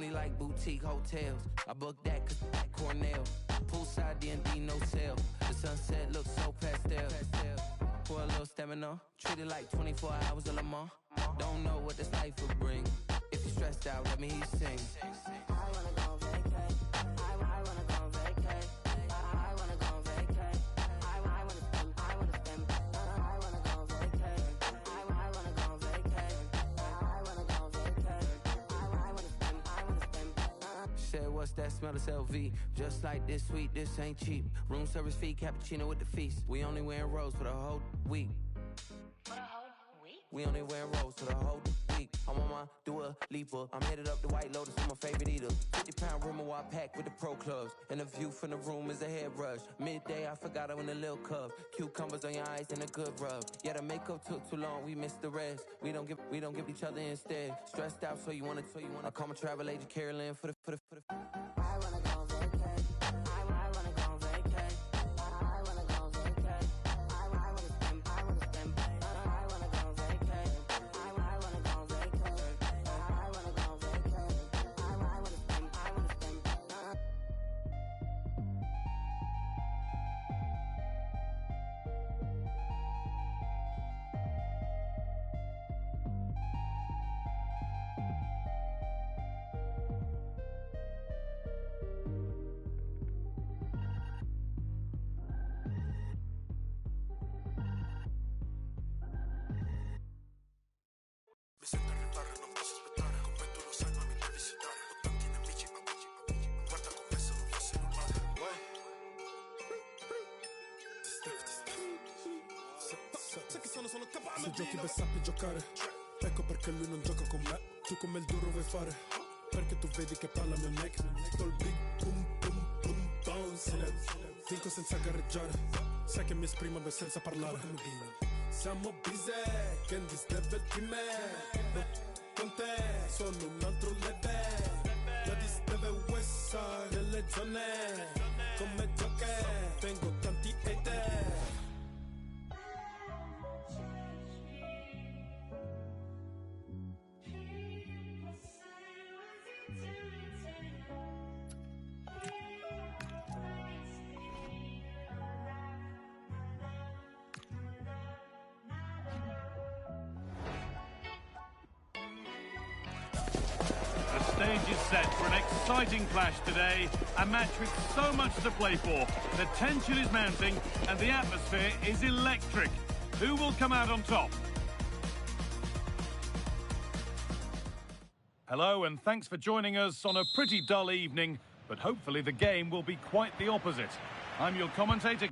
only like boutique hotels. I booked that cause Cornell. Poolside D&D, no sale. The sunset looks so pastel. For a little stamina, treat it like 24 hours of Le Mans. Don't know what this life will bring. If you're stressed out, let me hear you sing. I wanna go vacay. I wanna go vacay. I wanna go vacay. I wanna spend. I wanna spend. I wanna go vacay. I wanna go vacay. I wanna go vacay. I wanna spend. I wanna spend. Said, what's that smell? It's LV. Just like this sweet, this ain't cheap. Room service fee, cappuccino with the feast. We only wearing rose for the whole week. For a whole week? We only wearing rose for the whole week. I'm on my Dua Lipa. I'm headed up the White Lotus with my favorite eater. 50-pound room I pack with the pro clubs. And the view from the room is a head rush. Midday, I forgot I went a little cup. Cucumbers on your eyes and a good rub. Yeah, the makeup took too long, we missed the rest. We don't give each other instead. Stressed out, so you wanna. I call my travel agent Carolyn for the. I wanna go vacay. I wanna go vacay. I wanna go vacay. I wanna spend. I wanna spend. I wanna go vacay. I wanna go vacay. I wanna go vacay. I wanna spend. I wanna spend. Mi sento arrivare, non posso aspettare. Commento lo sai, ma mi devi visitare. Ho tanti nemici, ma guarda come sono passi normale. Sai che sono capace. Se giochi per sappi giocare. Ecco perché lui non gioca con me. Tu come il duro vuoi fare. Perché tu vedi che parla mio neck. Col big boom boom boom bounce. Dico senza gareggiare. Sai che mi esprimo senza parlare. Siamo busy, Candy's level di me. No, con te sono un altro level. La dis deve west side delle zone. Come gioche, tengo tanti hater. The stage is set for an exciting clash today, a match with so much to play for. The tension is mounting and the atmosphere is electric. Who will come out on top? Hello and thanks for joining us on a pretty dull evening, but hopefully the game will be quite the opposite. I'm your commentator.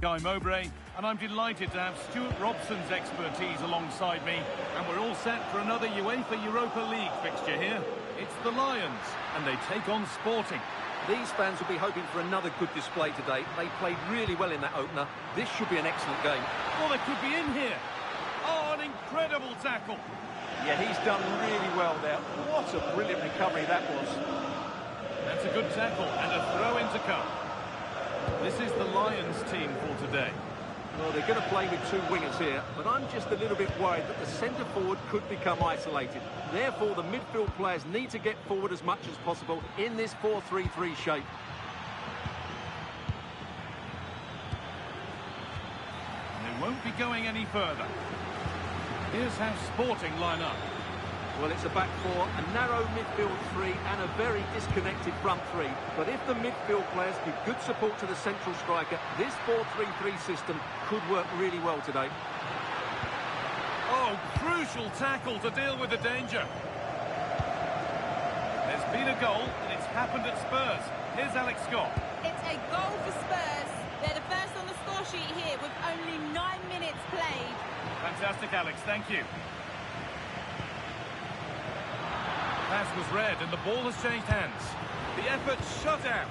Guy Mowbray, and I'm delighted to have Stuart Robson's expertise alongside me, and we're all set for another UEFA Europa League fixture here. It's the Lions, and they take on Sporting. These fans will be hoping for another good display today. They played really well in that opener. This should be an excellent game. Oh, they could be in here. Oh, an incredible tackle. Yeah, he's done really well there. What a brilliant recovery that was. That's a good tackle, and a throw in to come. This is the Lions team for today. Well, they're going to play with two wingers here, but I'm just a little bit worried that the centre forward could become isolated. Therefore, the midfield players need to get forward as much as possible in this 4-3-3 shape. They won't be going any further. Here's how Sporting line up. Well, it's a back four, a narrow midfield three, and a very disconnected front three. But if the midfield players give good support to the central striker, this 4-3-3 system could work really well today. Oh, crucial tackle to deal with the danger. There's been a goal, and it's happened at Spurs. Here's Alex Scott. It's a goal for Spurs. They're the first on the score sheet here with only 9 minutes played. Fantastic, Alex. Thank you. Pass was read and the ball has changed hands. The effort shut out.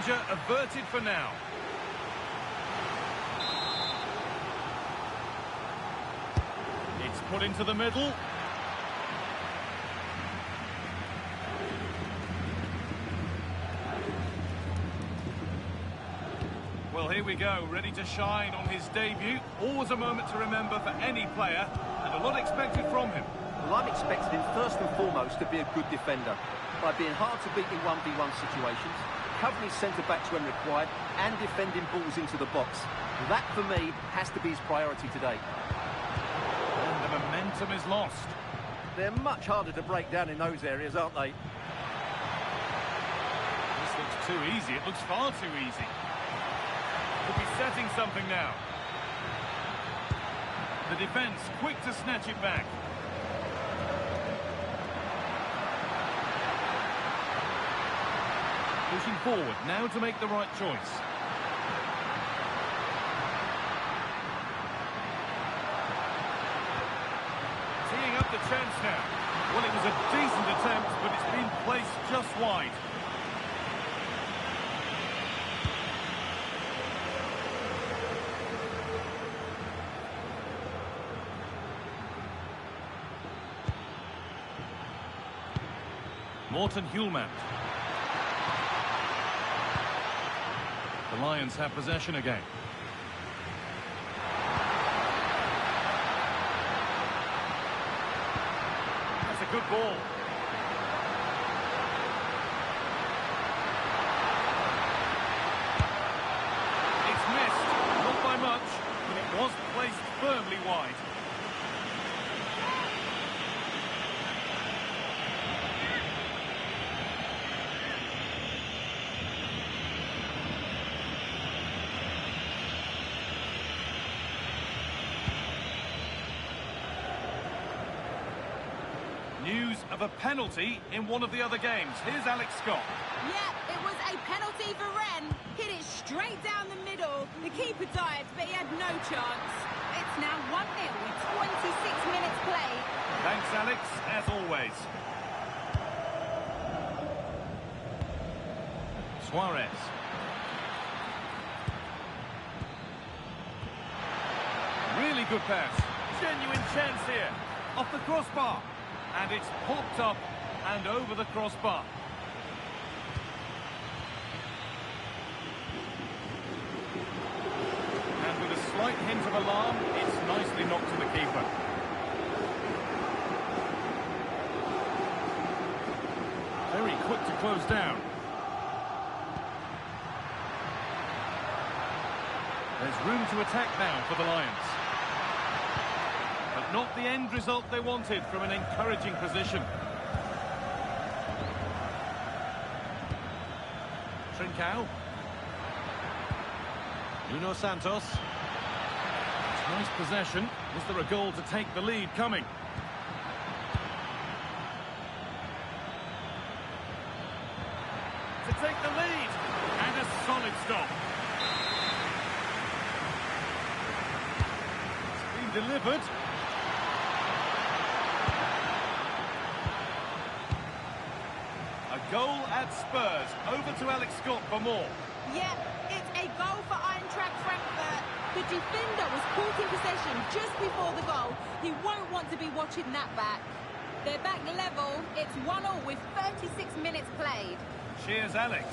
Danger averted for now. It's put into the middle. Well, here we go, ready to shine on his debut. Always a moment to remember for any player, and a lot expected from him. Well, I'm expecting him first and foremost to be a good defender, by being hard to beat in 1v1 situations, covering his centre-backs when required, and defending balls into the box. That, for me, has to be his priority today. And the momentum is lost. They're much harder to break down in those areas, aren't they? This looks too easy. It looks far too easy. Could be setting something now. The defence quick to snatch it back. Pushing forward now to make the right choice. Teeing up the chance now. Well, it was a decent attempt, but it's been placed just wide. Morten Hjulmand. The Lions have possession again. That's a good ball. It's missed, not by much, but it was placed firmly wide. News of a penalty in one of the other games. Here's Alex Scott. Yeah, it was a penalty for Rennes. Hit it straight down the middle. The keeper dived, but he had no chance. It's now 1-0 with 26 minutes played. Thanks, Alex, as always. Suarez. Really good pass. Genuine chance here. Off the crossbar. And it's popped up and over the crossbar. And with a slight hint of alarm, it's nicely knocked to the keeper. Very quick to close down. There's room to attack now for the Lions. But not the end result they wanted from an encouraging position. Trincao. Nuno Santos. It's nice possession. Is there a goal to take the lead coming? To take the lead. And a solid stop. It's been delivered. Goal at Spurs. Over to Alex Scott for more. Yeah, it's a goal for Eintracht Frankfurt. The defender was caught in possession just before the goal. He won't want to be watching that back. They're back level. It's 1-1 with 36 minutes played. Cheers, Alex.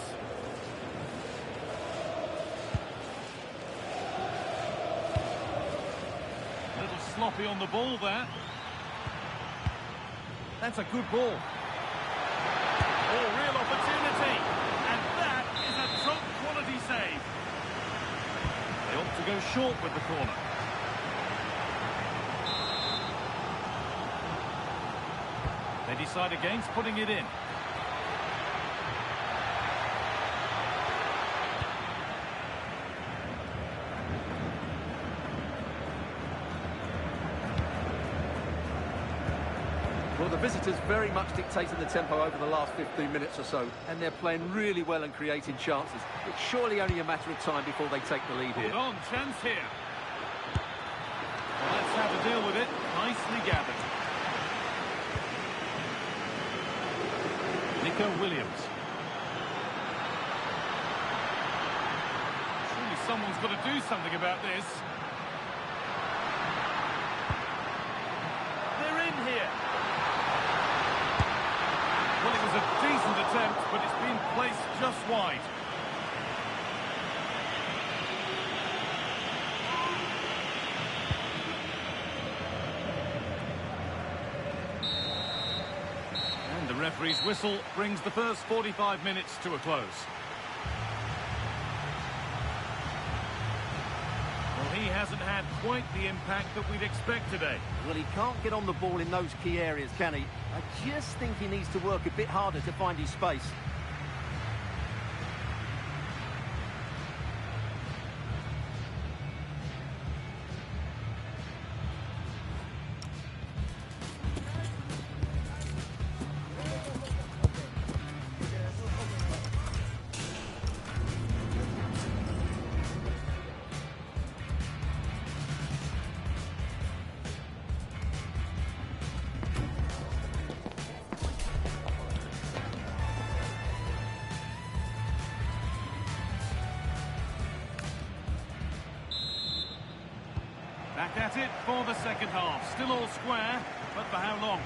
A little sloppy on the ball there. That's a good ball. Oh, real opportunity. And that is a top-quality save. They opt to go short with the corner. They decide against putting it in. Well, the visitors very much dictating the tempo over the last 15 minutes or so, and they're playing really well and creating chances. It's surely only a matter of time before they take the lead here. Hold on, chance here. Well, that's how to deal with it. Nicely gathered. Nico Williams. someone's got to do something about this. They're in here. Well, it was a decent attempt, but it's been placed just wide. And the referee's whistle brings the first 45 minutes to a close. Well, he hasn't had quite the impact that we'd expect today. Well, he can't get on the ball in those key areas, can he? I just think he needs to work a bit harder to find his space. Back at it for the second half. Still all square, but for how long?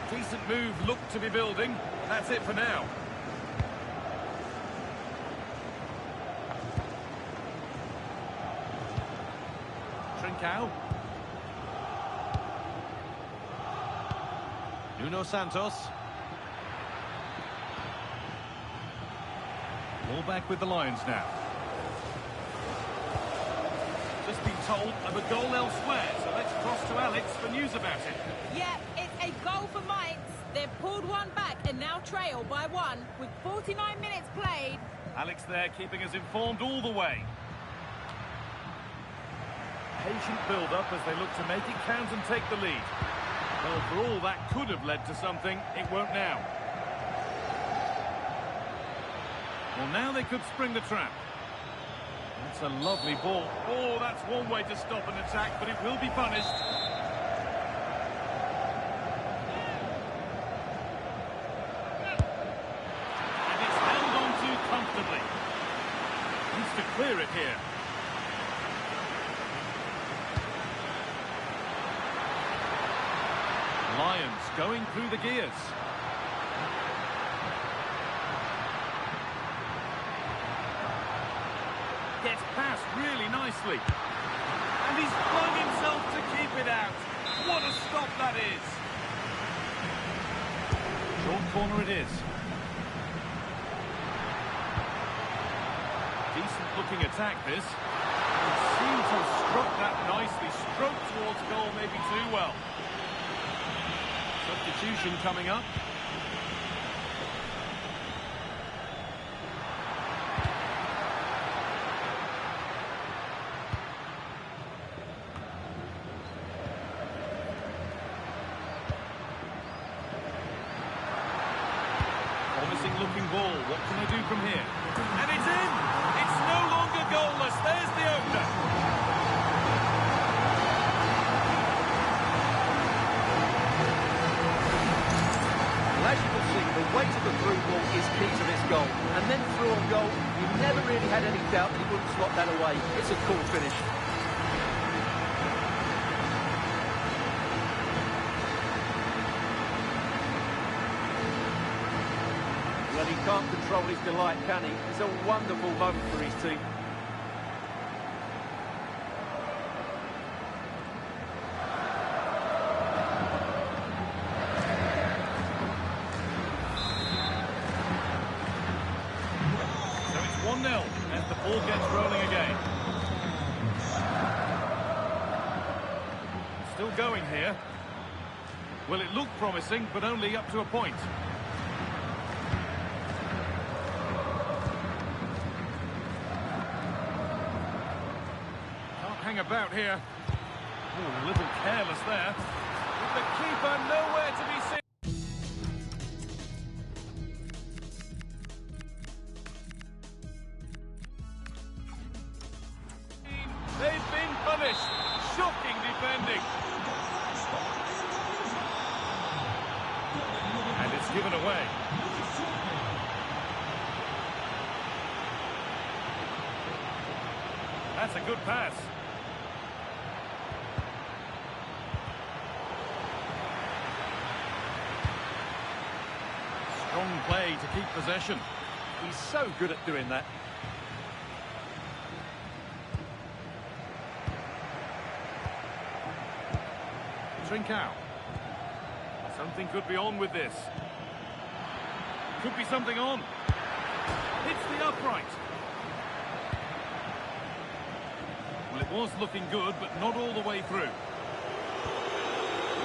Decent move looked to be building. That's it for now. Trincao. Nuno Santos. Ball back with the Lions now. Just been told of a goal elsewhere, so let's cross to Alex for news about it. Yeah, it's a goal for Mainz. They've pulled one back and now trail by one with 49 minutes played. Alex there keeping us informed all the way. Patient build-up as they look to make it count and take the lead. Well, for all that could have led to something, it won't now. Well, now they could spring the trap. That's a lovely ball. Oh, that's one way to stop an attack, but it will be punished. And it's held on to comfortably. Needs to clear it here. Lions going through the gears. Gets past really nicely. And he's flung himself to keep it out. What a stop that is. Short corner it is. Decent looking attack this. He seemed to have struck that nicely. Stroked towards goal maybe too well. Substitution coming up. Promising looking ball. What can they do from here? And it's in! It's no longer goalless. There's the opener. As you can see, the weight of the through ball is key to this goal. And then through on goal, you never really had any doubt that he wouldn't slot that away. It's a cool finish. Well, he can't control his delight, can he? It's a wonderful moment for his team. As the ball gets rolling again. Still going here. Well, it looked promising, but only up to a point. Can't hang about here. Oh, a little careless there. With the keeper nowhere to be seen. They've been punished. Shocking defending. And it's given away. That's a good pass. Strong play to keep possession. He's so good at doing that. Trincao. Something could be on with this. Could be something on. Hits the upright. Well, it was looking good, but not all the way through.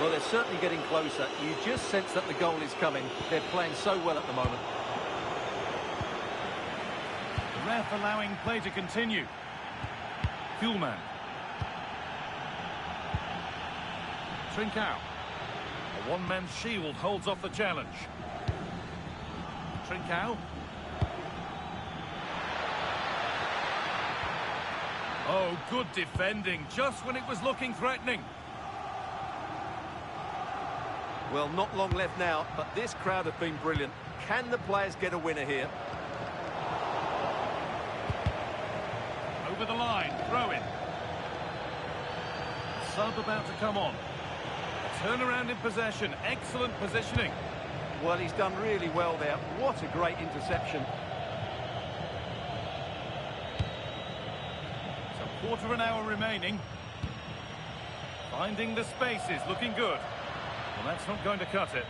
Well, they're certainly getting closer. You just sense that the goal is coming. They're playing so well at the moment. The ref allowing play to continue. Kuhlmann. Trincao. A one-man shield holds off the challenge. Trincao. Oh, good defending, just when it was looking threatening. Well, not long left now, but this crowd have been brilliant. Can the players get a winner here? Over the line, throw in. Sub about to come on. Turnaround in possession, excellent positioning. Well, he's done really well there. What a great interception. So quarter of an hour remaining. Finding the spaces, looking good. Well, that's not going to cut it.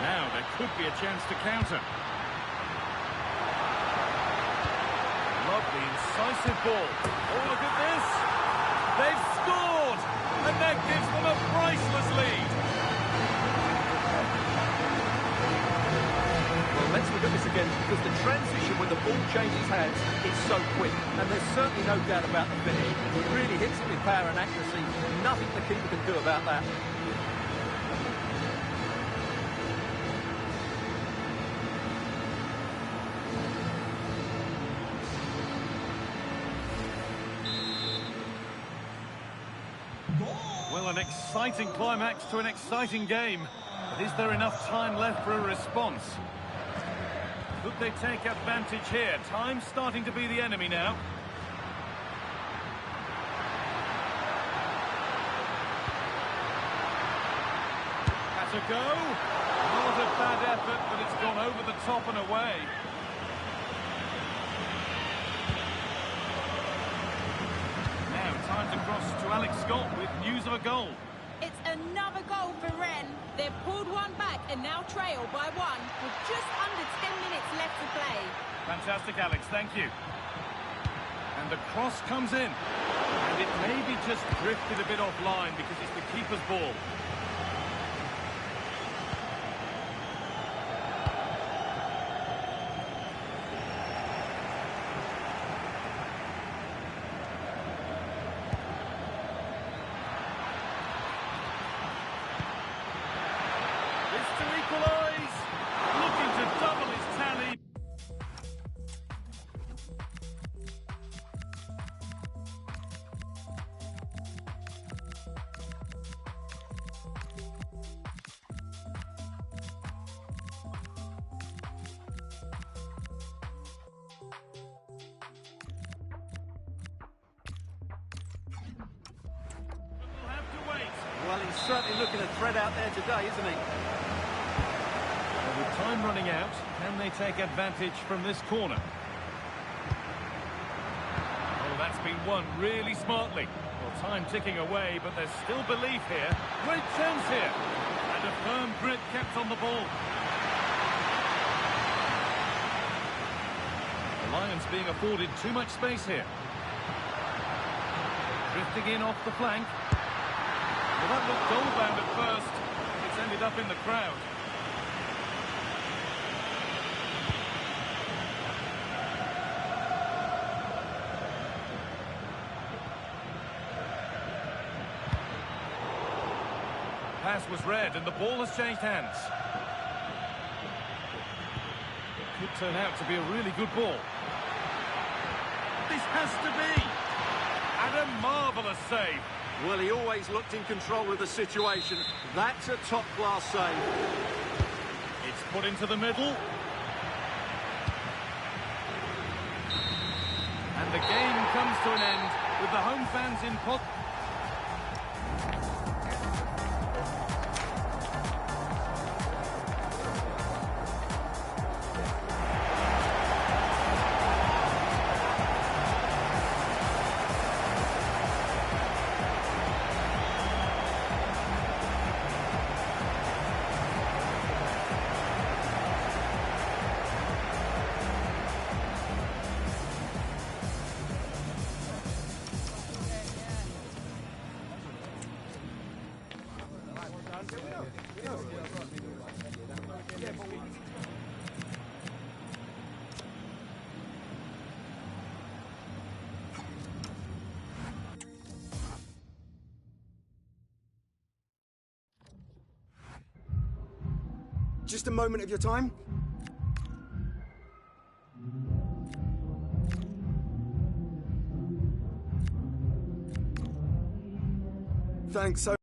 Now there could be a chance to counter. Lovely, incisive ball. Oh, look at this. They've scored, and that gives them a priceless lead. Well, let's look at this again, because the transition when the ball changes hands is so quick, and there's certainly no doubt about the finish. He really hits it with power and accuracy. Nothing the keeper can do about that. Well, an exciting climax to an exciting game. But is there enough time left for a response? Could they take advantage here? Time's starting to be the enemy now. That's a go. Not a bad effort, but it's gone over the top and away. Now time to cross to Alex Scott with news of a goal. It's another goal for Rennes. They've pulled one back and now trail by one with just under 10 minutes left to play. Fantastic, Alex, thank you. And the cross comes in. And it maybe just drifted a bit offline because it's the keeper's ball. Well, he's certainly looking to thread out there today, isn't he? And with time running out, can they take advantage from this corner? Oh, that's been won really smartly. Well, time ticking away, but there's still belief here. Great chance here. And a firm grip kept on the ball. The Lions being afforded too much space here. Drifting in off the flank. Well, that looked goal-bound at first. It's ended up in the crowd. Pass was read and the ball has changed hands. It could turn out to be a really good ball. This has to be! And a marvellous save. Well, he always looked in control of the situation. That's a top-class save. It's Put into the middle. And the game comes to an end with the home fans in pot. Just a moment of your time. Thanks so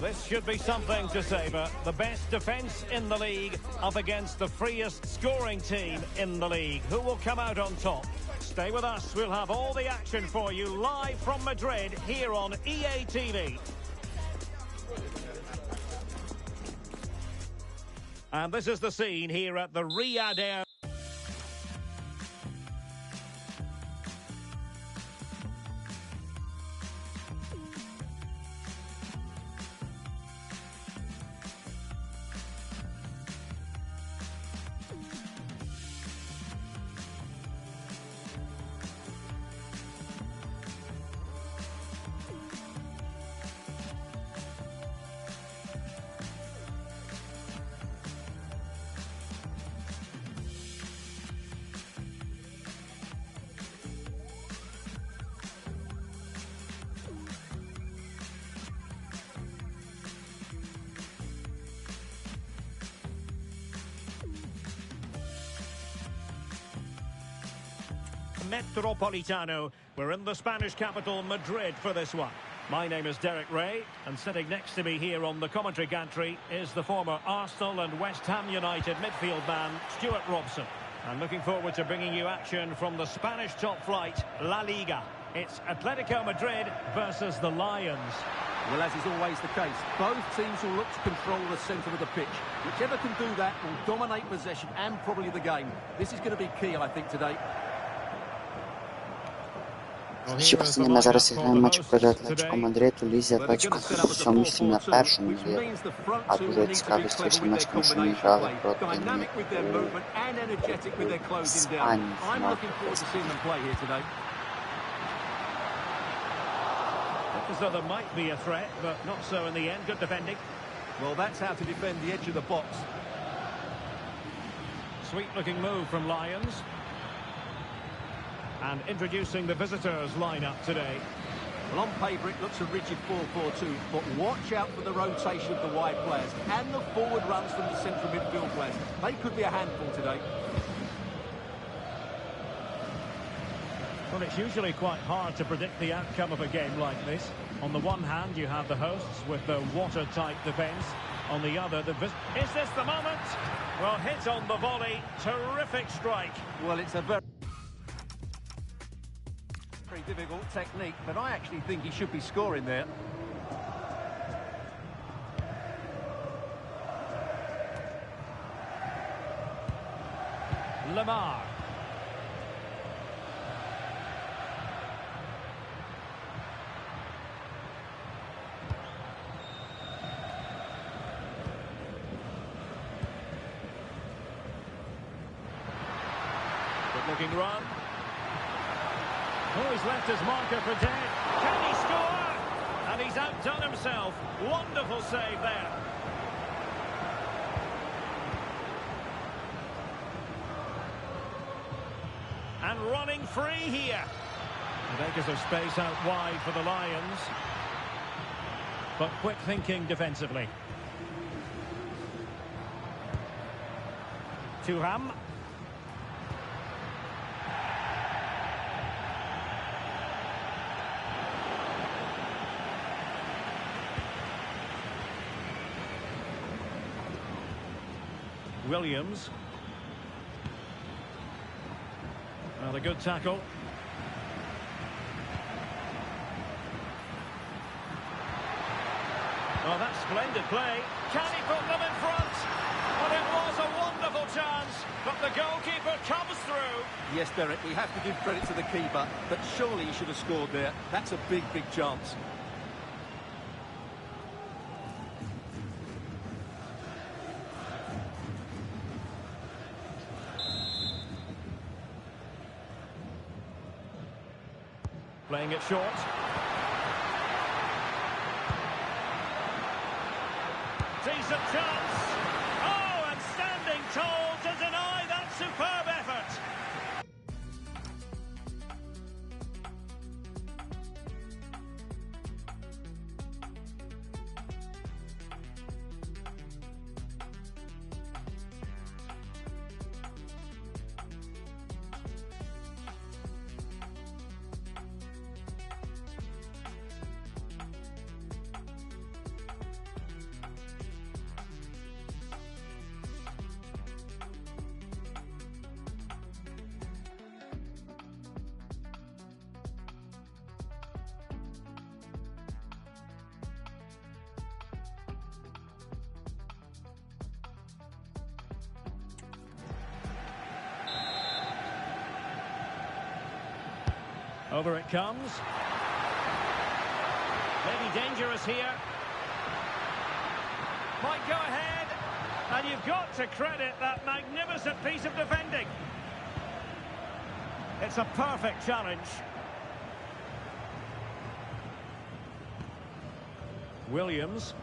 This should be something to savour. The best defence in the league up against the freest scoring team in the league. Who will come out on top? Stay with us. We'll have all the action for you live from Madrid here on EA TV. And this is the scene here at the Riyadh Air. Metropolitano. We're in the Spanish capital, Madrid, for this one. My name is Derek Ray, and sitting next to me here on the commentary gantry is the former Arsenal and West Ham United midfield man, Stuart Robson. I'm looking forward to bringing you action from the Spanish top flight, La Liga. It's Atletico Madrid versus the Lions. Well, as is always the case, both teams will look to control the centre of the pitch. Whichever can do that will dominate possession and probably the game. This is going to be key, I think, today. Ще ми зараз граємо матч проти Атлетико Мадрид у Лізі. Атлетико в цьому місці на першому є. А дуже цікавий свіжий матч, тому що ми грали проти них у Іспанії. So there might be a threat, but not so in the end. Good defending. Well, that's how to defend the edge of the box. Sweet-looking move from Lions. And introducing the visitors' lineup today. Well, on paper it looks a rigid 4-4-2, but watch out for the rotation of the wide players and the forward runs from the central midfield players. They could be a handful today. Well, it's usually quite hard to predict the outcome of a game like this. On the one hand, you have the hosts with the watertight defence. On the other, Is this the moment? Well, hit on the volley. Terrific strike. Well, it's a very difficult technique, but I actually think he should be scoring there. Lamar. Good-looking run. Oh, he's left his marker for dead. Can he score? And he's outdone himself. Wonderful save there. And running free here. Acres of space out wide for the Lions. But quick thinking defensively. Thuram. Williams. Well, a good tackle. Well, that's splendid play. Can he put them in front? Well, it was a wonderful chance, but the goalkeeper comes through. Yes, Derek, we have to give credit to the keeper, but surely he should have scored there. That's a big, big chance. Playing it short. Decent chance. Oh, and standing tall to deny that superb effort. Over it comes. Maybe dangerous here. Might go ahead. And you've got to credit that magnificent piece of defending. It's a perfect challenge. Williams.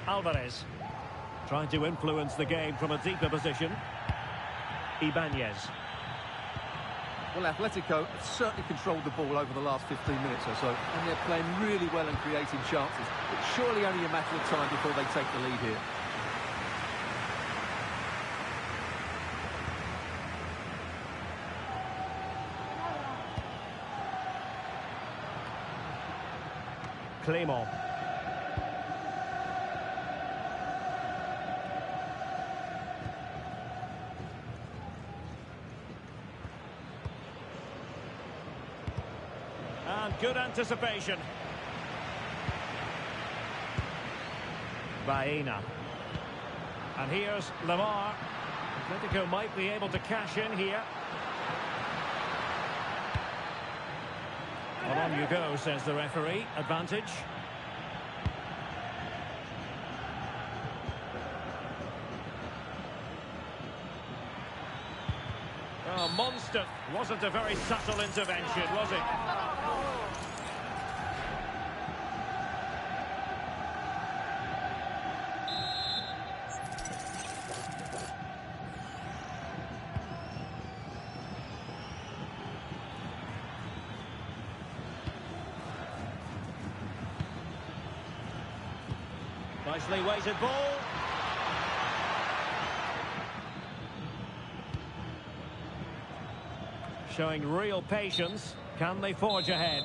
Alvarez trying to influence the game from a deeper position. Ibanez. Well, Atletico have certainly controlled the ball over the last 15 minutes or so, and they're playing really well and creating chances. It's surely only a matter of time before they take the lead here. Clément. And good anticipation. Baena. And here's Lamar. Atletico might be able to cash in here. Well, on you go, says the referee. Advantage. Oh, monster. Wasn't a very subtle intervention, was it? Nicely weighted ball. Showing real patience. Can they forge ahead?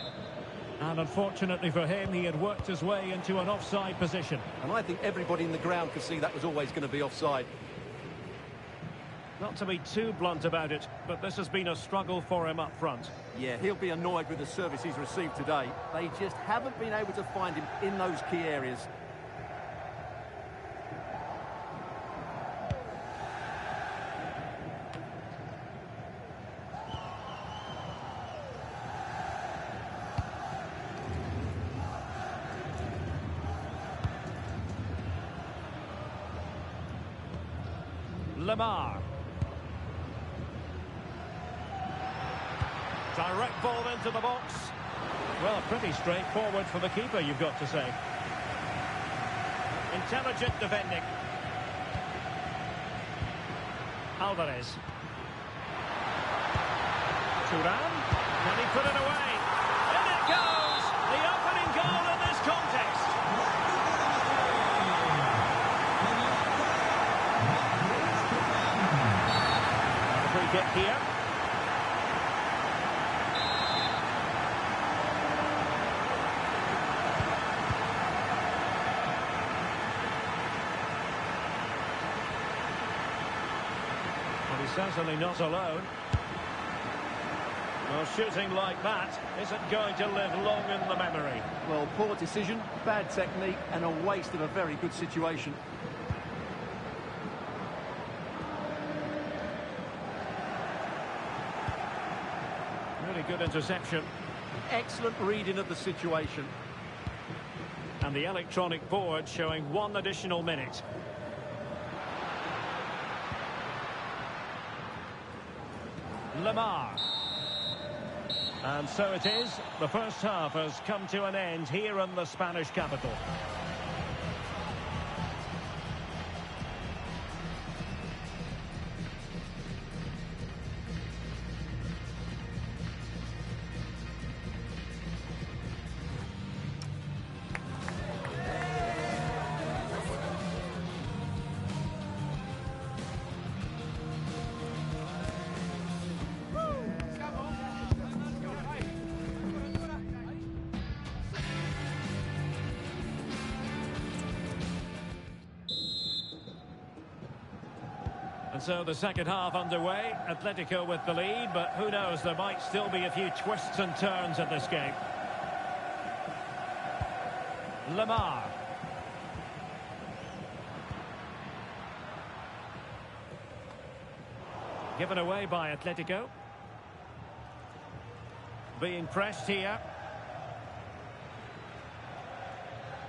And unfortunately for him, he had worked his way into an offside position. And I think everybody in the ground could see that was always going to be offside. Not to be too blunt about it, but this has been a struggle for him up front. Yeah, he'll be annoyed with the service he's received today. They just haven't been able to find him in those key areas. Lamar. Direct ball into the box. Well, pretty straightforward for the keeper, you've got to say. Intelligent defending. Alvarez. Turan. Can he put it away? In it goes! The opening goal in this contest. Free kick here. Well, he's certainly not alone. Well, shooting like that isn't going to live long in the memory. Well, poor decision, bad technique, and a waste of a very good situation. Really good interception. Excellent reading of the situation. And the electronic board showing 1 additional minute. Lamar. And so it is. The first half has come to an end here in the Spanish capital. And so the second half underway. Atletico with the lead, but who knows, there might still be a few twists and turns in this game. Lamar. Given away by Atletico. Being pressed here.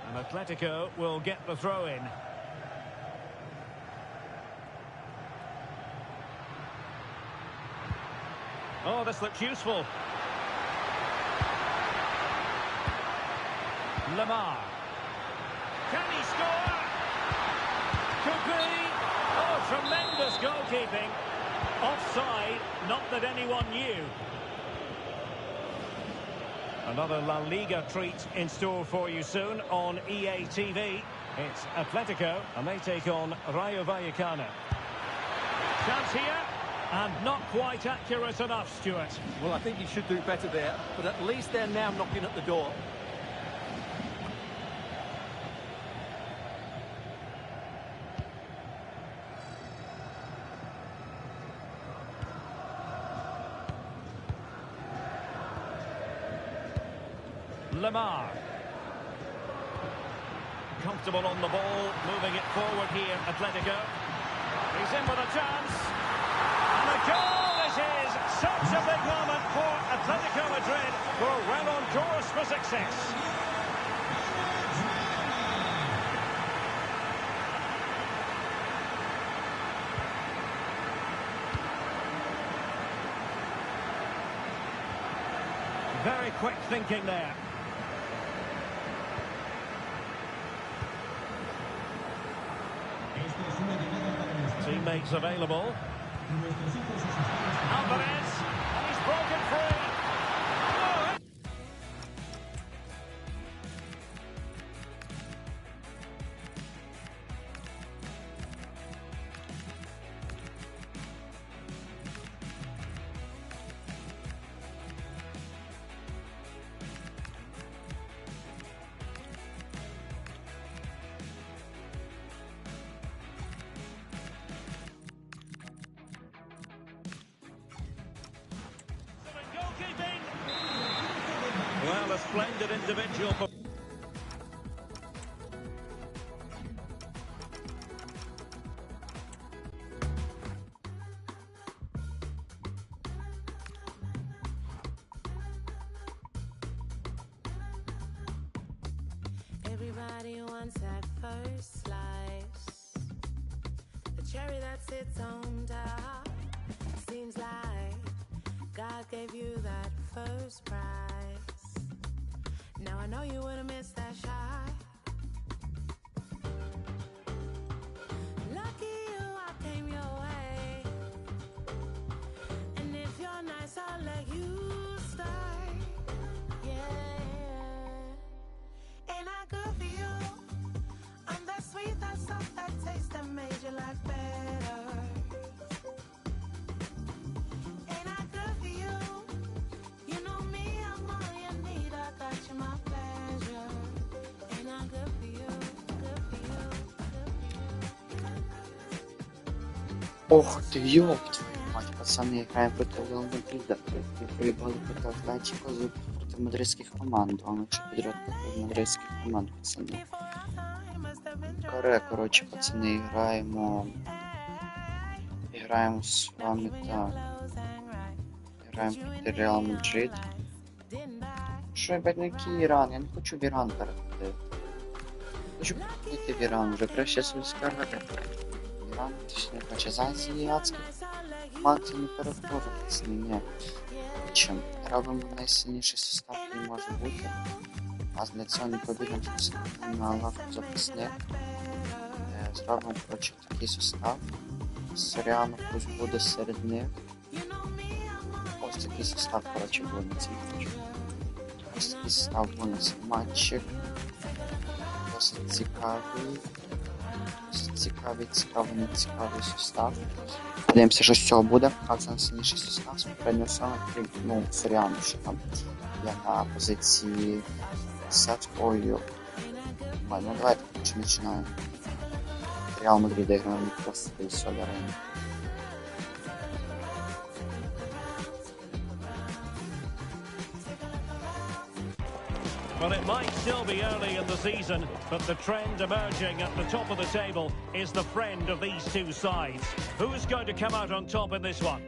And Atletico will get the throw in. Oh, this looks useful. Lamar. Can he score? Could be. Oh, tremendous goalkeeping. Offside, not that anyone knew. Another La Liga treat in store for you soon on EA TV. It's Atletico, and they take on Rayo Vallecano. Chance here. And not quite accurate enough, Stuart. Well, I think he should do better there, but at least they're now knocking at the door. Lemar. Comfortable on the ball, moving it forward here, Atletico. He's in with a chance. And a goal it is! Such a big moment for Atletico Madrid, who are well on course for success. Very quick thinking there. Teammates available. Alvarez, and he's broken free. Oh. Well, a splendid individual. Everybody wants that first slice, the cherry that sits on top. Seems like God gave you that first prize. Now I know you would've missed that shot. Lucky you, I came your way. And if you're nice, I'll let you start. Yeah. Ain't I good for you? I'm that sweet, that soft, that taste that made your life better. Ain't I good for you? You know me, I'm all you need. I got you, my pleasure. Ain't I good for you? Good for you. Ох ти, ёпт! Мать, пацани, граємо проти Реал Мадрида. Проїбали проти Атлетико, проти мадридських команд. Два матчі підряд проти мадридських команд, пацани. Короче, пацани, граємо з вами так. Граємо проти Реал Мадрид. Що, ебать, на який Іран? Я не хочу в Іран переходити. Хочу переходити в Іран, вже краще Сільська Рада. Іран, точніше, хоче з азіатських команд не переходить, пацани, ні. Чим? Робимо найсильніший состав, який може бути. А для цього не побігнемо на лавку запасних. Зробимо, коротше, такий состав. Соряно пусть буде серед них. Ось такий состав, коротше, буде на цій матчі. Ось такий состав буде на цій матчі. Досить цікавий. Досить цікавий состав. Подивимося, що з цього буде. А це найсильніший состав з попереднього саме, ну, Соряно, що там є на позиції Сетою. Ну, давайте починаємо. Реал Мадрид играл не просто и все дорого. Well, it might still be early in the season, but the trend emerging at the top of the table is the friend of these two sides. Who's going to come out on top in this one?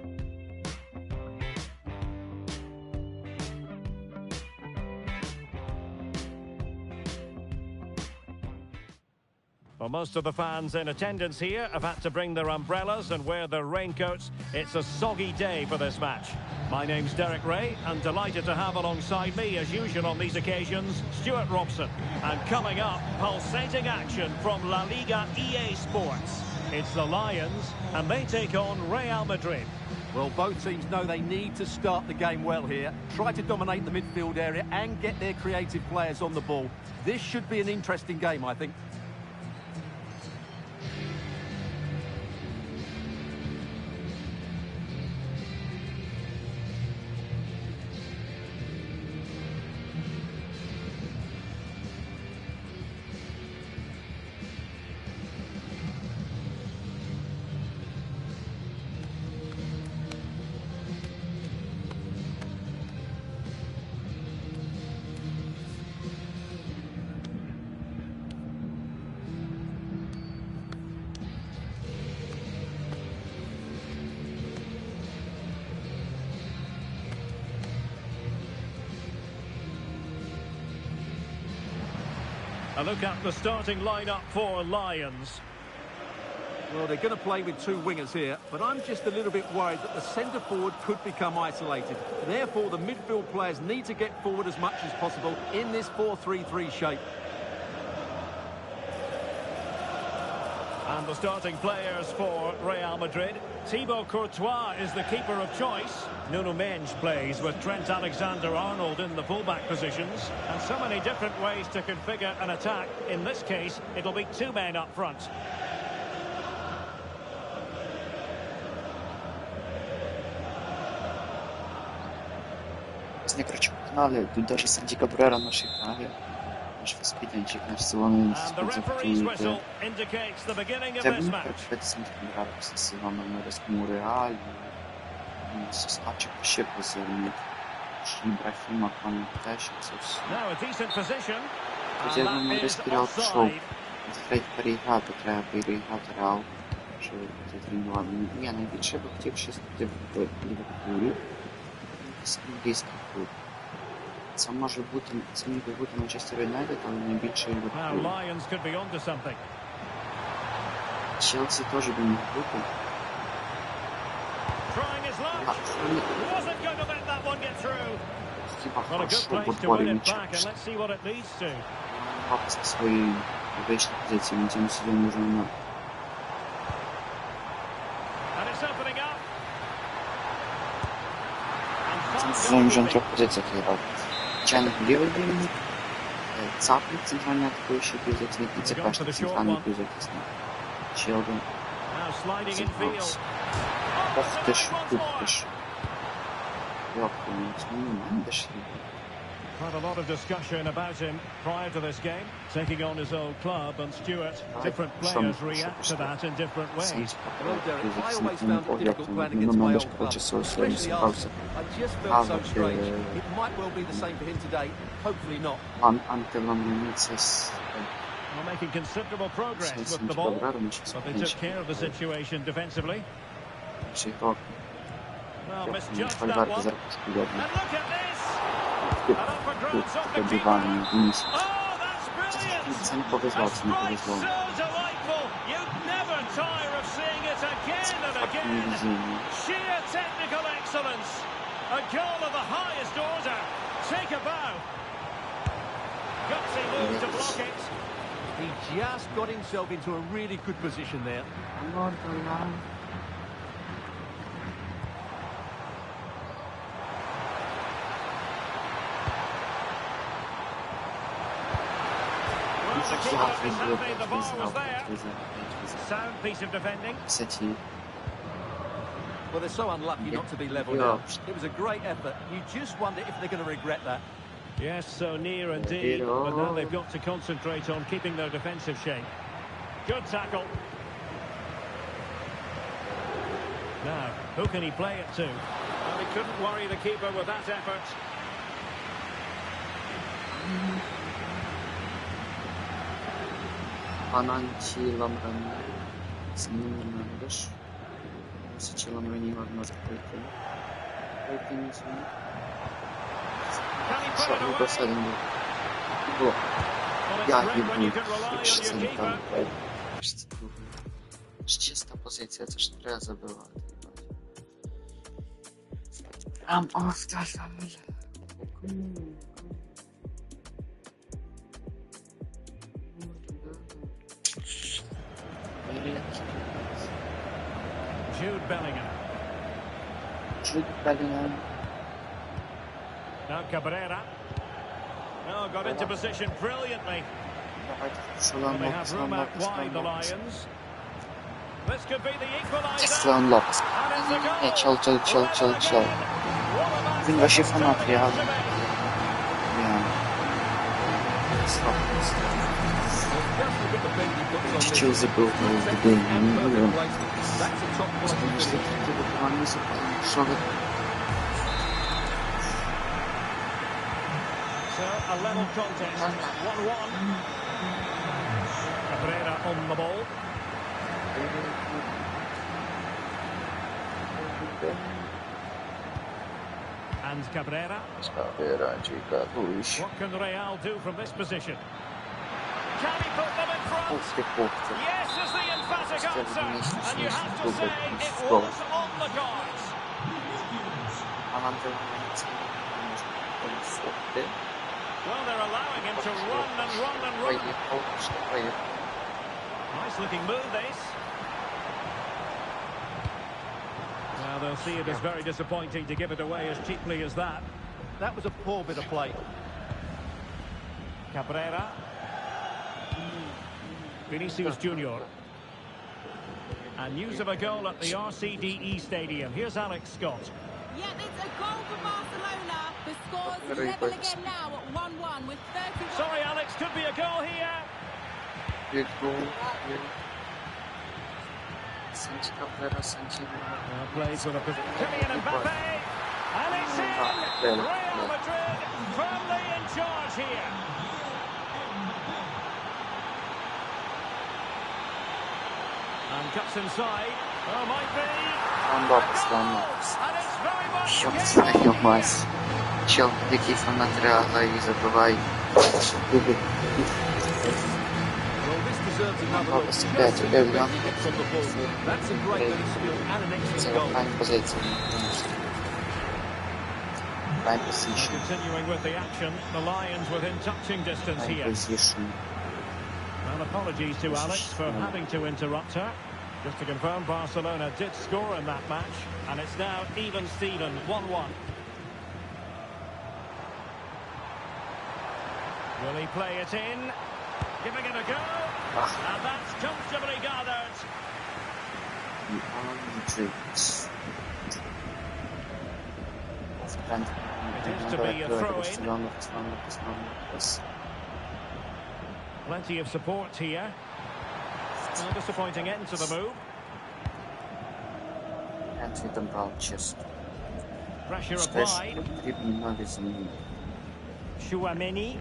Well, most of the fans in attendance here have had to bring their umbrellas and wear their raincoats. It's a soggy day for this match. My name's Derek Ray, and delighted to have alongside me, as usual on these occasions, Stuart Robson. And coming up, pulsating action from La Liga EA Sports. It's the Lions, and they take on Real Madrid. Well, both teams know they need to start the game well here. Try to dominate the midfield area and get their creative players on the ball. This should be an interesting game, I think. A look at the starting lineup for Lions. Well, they're going to play with two wingers here, but I'm just a little bit worried that the centre forward could become isolated. Therefore, the midfield players need to get forward as much as possible in this 4-3-3 shape. And the starting players for Real Madrid. Thibaut Courtois is the keeper of choice. Nuno Mendes plays with Trent Alexander-Arnold in the fullback positions. And so many different ways to configure an attack. In this case, it'll be two men up front. Не короче, канали, тут даже среди Кабрера нашей канале. Наш воспитанчик, наш сезонный спецификий. Це мені перепитися не нравився сезоном на Рескому Реалі. Соскачик ще позивний. Ібрахіма, там теж це все. Хоча я на Реський Реал пішов. Треба переіграти, треба переіграти Реал. Що затренували. Я найбільше б хотів щось в Ліверпулі. Англійський клуб. Це може бути, це міг бути Манчестер Юнайтед, але найбільше Ліверпуль. Челсі теж би міг бути. Хіба хорошо в отборі м'яча. Папа со своєю вечною позицією на цьому сезоні вже не. Сезон вже на трьох позиціях грав. Чайник лівий бійник, Цаплик центральний атакуючий півзахисник і Цепешник центральний півзахисник. Ще один. Зібрався. Ох ти ж, тут ти ж. Йопку, ну мене дешли. Quite a lot of discussion about him prior to this game, taking on his old club, and Stuart, different players react to that in different ways. Well, Derek, I always found it difficult playing against my old club, especially Arsenal. I just felt so strange. It might well be the same for him today, hopefully not. Well, making considerable progress with the ball, but they took care of the situation defensively. Well, misjudged that one. And look at this! Добивание вниз. Це не повезло, це не повезло. Sheer technical excellence. A goal of the highest order. Take a bow. Gutsy move to block it. He just got himself into a really good position there. The ball was there. Sound piece of defending. Well, they're so unlucky not to be level now. It was a great effort. You just wonder if they're going to regret that. Yes, so near indeed, but now they've got to concentrate on keeping their defensive shape. Good tackle. Now, who can he play it to? Well, he couldn't worry the keeper with that effort. Ananti Lamrani Snimandish Sichilamani was breaking. Shot will go suddenly. Yeah, he will. Чиста позиція, це ж треба забивати. I'm off that family. Jude Bellingham. Jude Bellingham. Now Cabrera. Oh, got into position brilliantly. Well, they have room out wide, the Lions. This could be the equaliser. Sloan Lopez. Hey, chill. Він вообще фанат реально. Чичил забыл в день. So, a level contest, 1-1. Cabrera on the ball. And Cabrera. What can Real do from this position? Can he put them in front? Ух ты, Коптер. Yes is the emphatic answer. And you have to say it Гол. was on the cards. А нам треба не Well, they're allowing him to run and run and run. Nice looking move, this. Now they'll see it as very disappointing to give it away as cheaply as that. That was a poor bit of play. Cabrera. Vinicius Junior. And news of a goal at the RCDE Stadium. Here's Alex Scott. Yeah, it's a goal for Barcelona. The score's level again now at 1-1 with 31. Sorry, Alex, could be a goal here. Good goal. Santi Cabrera, Santi. Well played with a Kylian Mbappe. And it's in. Real Madrid firmly in charge here. And cuts inside. Oh, might be. Он бабус. And it's very much Ёб game твою on. мать. Чел, який фанат Реала і забивай. Well, this deserves another look. Бабус Just опять see the Эльян. way he gets on the ball. That's a great bit of skill and an Це excellent goal. прайм позиція. Прайм позиція. Continuing with the action, the Lions within touching distance Прайм here. позиція. Well, apologies to Alex for having to interrupt her. Just to confirm, Barcelona did score in that match, and it's now even Steven, 1-1. Will he play it in? Giving it a go. And that's comfortably gathered. It is to be a throw-in. Plenty of support here. Well, disappointing end to the move. Pressure applied. Chouameni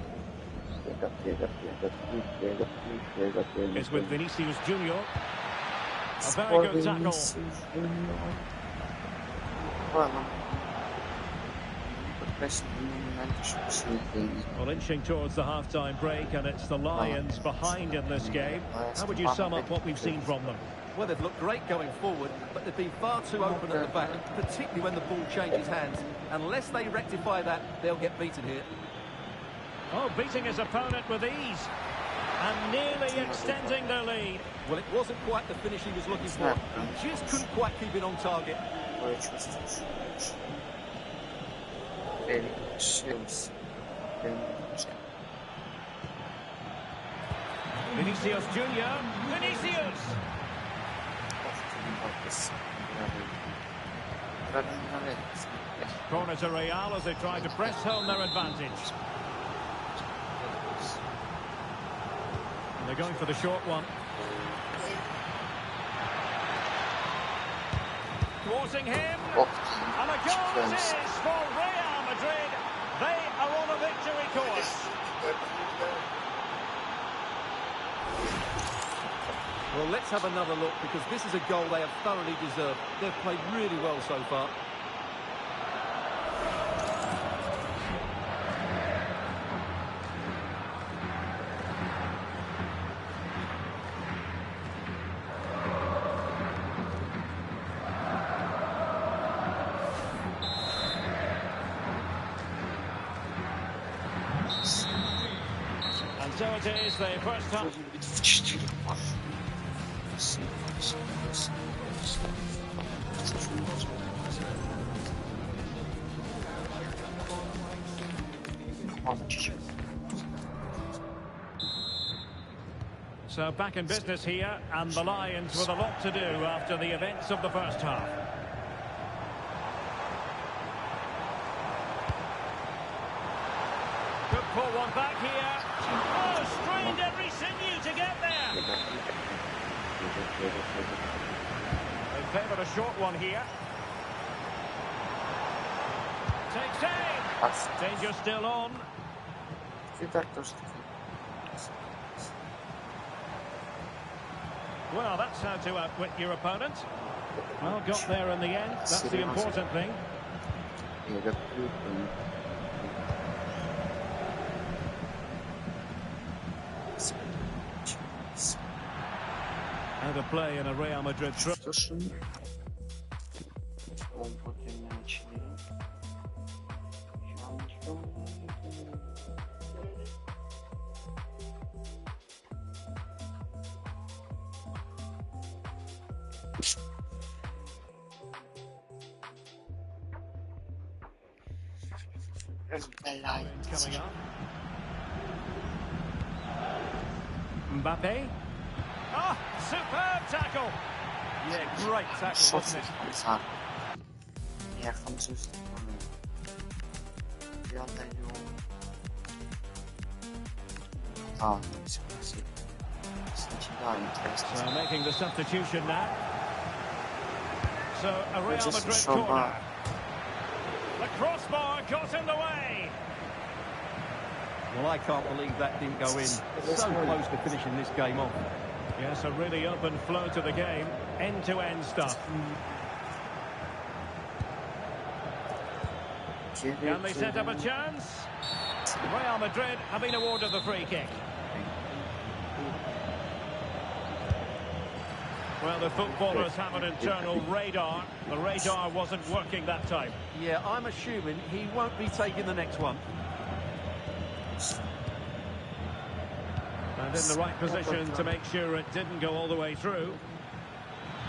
is with Vinicius Junior. A very good tackle. Well, inching towards the half-time break, and it's the Lions behind in this game. How would you sum up what we've seen from them? Well, they've looked great going forward, but they've been far too open at the back, particularly when the ball changes hands. Unless they rectify that, they'll get beaten here. Oh, beating his opponent with ease. And nearly extending their lead. Well, it wasn't quite the finish he was looking for. He just couldn't quite keep it on target. Vinicius Junior. Vinicius! Corner to Real as they try to press home their advantage. And they're going for the short one. Thwarting him. And a goal it is for Real Madrid. They are on a victory course. Well, let's have another look, because this is a goal they have thoroughly deserved. They've played really well so far. And so it is, the first half. So back in business here, and the Lions with a lot to do after the events of the first half. Could pull one back here. Oh, strained every sinew to get there. They favoured a short one here. Takes aim. Danger still on. Well, that's how to outwit your opponent. Well, got there in the end. That's the important thing. Out of play in a Real Madrid throw. Что ж он? Он будет на 4. Coming up. Mbappe. Oh, superb tackle. Yeah, great tackle, wasn't it? Я француз. Я даю. А, все, спасибо. Значит, да, интересно. So making the substitution now. So a Real Madrid corner. The crossbar got in the way. Well, I can't believe that didn't go in. So close to finishing this game off. Yes, a really open flow to the game. End-to-end stuff. Can they set up a chance? Real Madrid have been awarded the free kick. Well, the footballers have an internal radar. The radar wasn't working that time. Yeah, I'm assuming he won't be taking the next one. And in the right position to make sure it didn't go all the way through.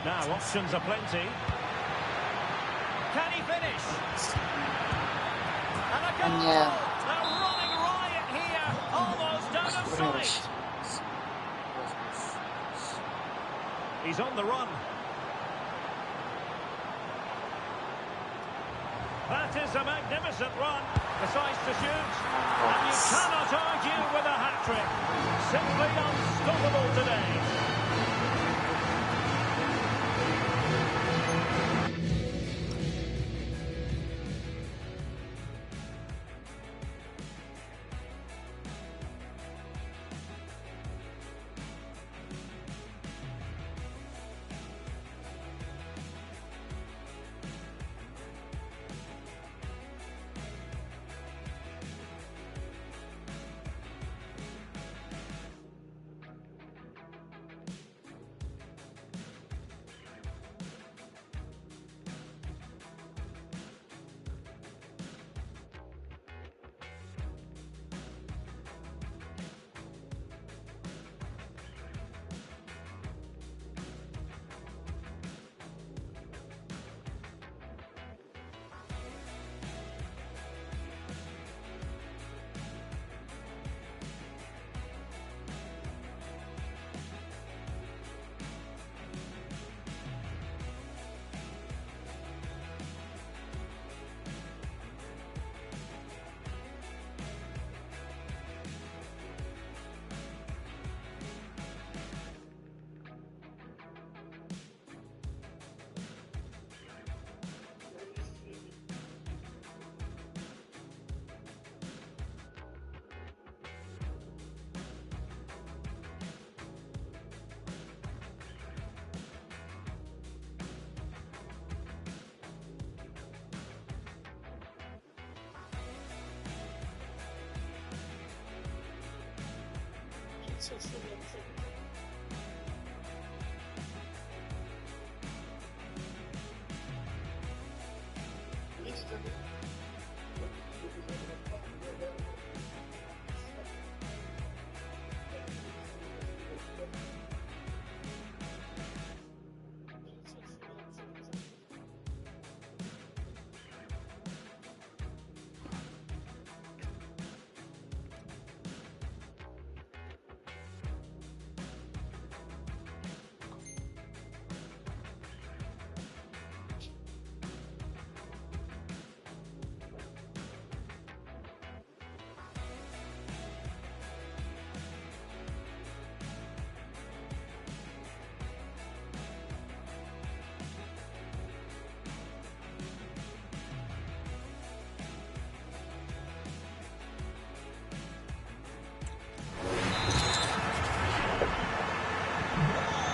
Now, options are plenty. Can he finish? And a goal! They're running riot here, almost out of sight. He's on the run. That is a magnificent run. Decides to shoot. And you cannot argue with a hat-trick. Simply unstoppable today.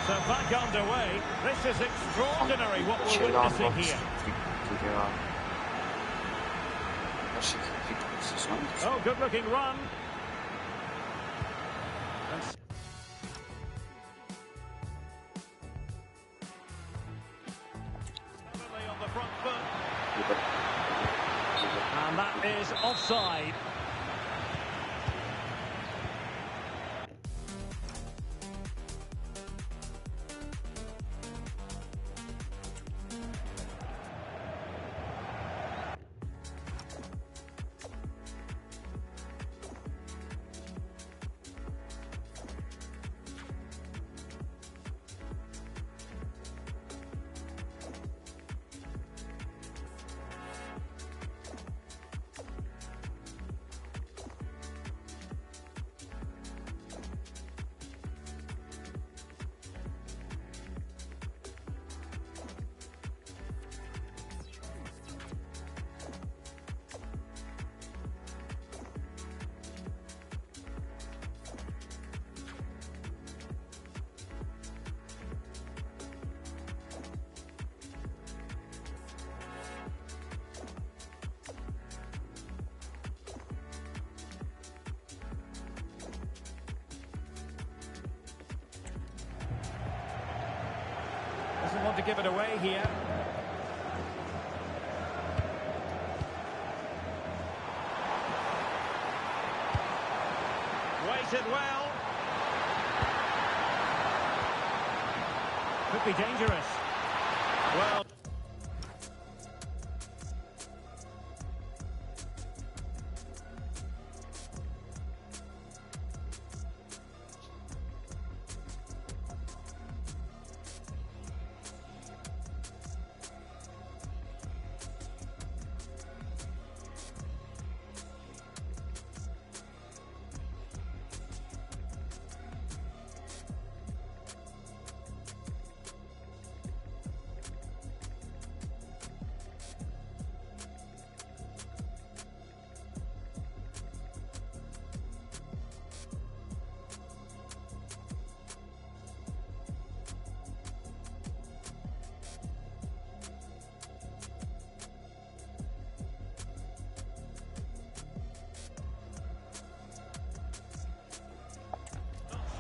So back underway. This is extraordinary what we're witnessing here. Oh, good-looking run. буде. And that is offside. Doesn't want to give it away here. Waited well. Could be dangerous. Well.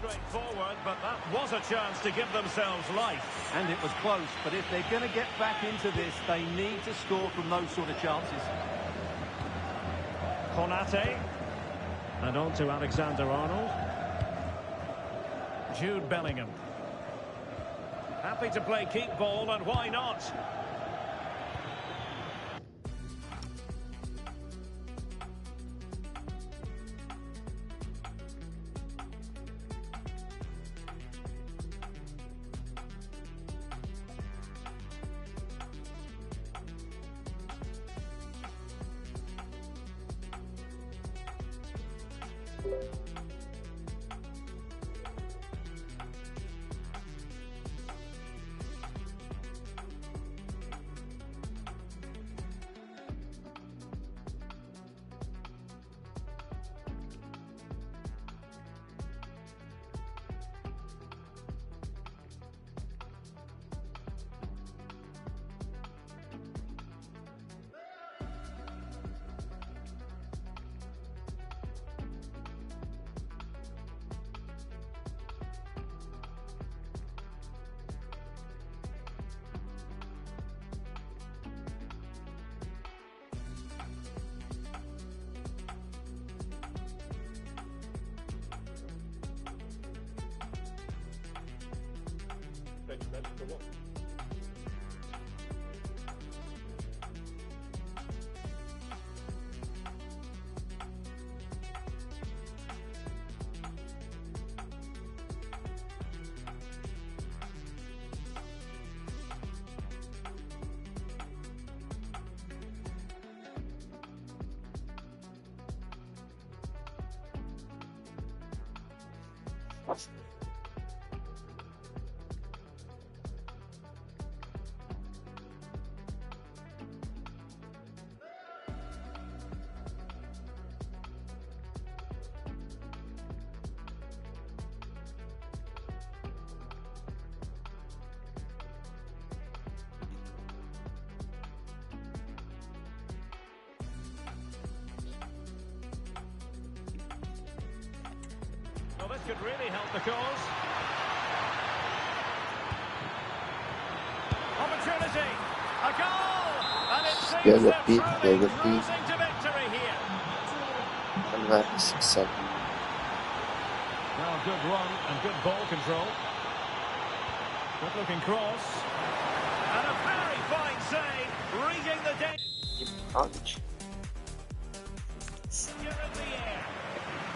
Straightforward, but that was a chance to give themselves life. And it was close, but if they're going to get back into this, they need to score from those sort of chances. Konate. And on to Alexander-Arnold. Jude Bellingham. Happy to play keep ball, and why not? Well, this could really help the cause. Opportunity, a goal, and Therapy. Cruising to victory here. Convert 6-7. Now good run and good ball control. Good looking cross. And a very fine save, reading the danger in the air.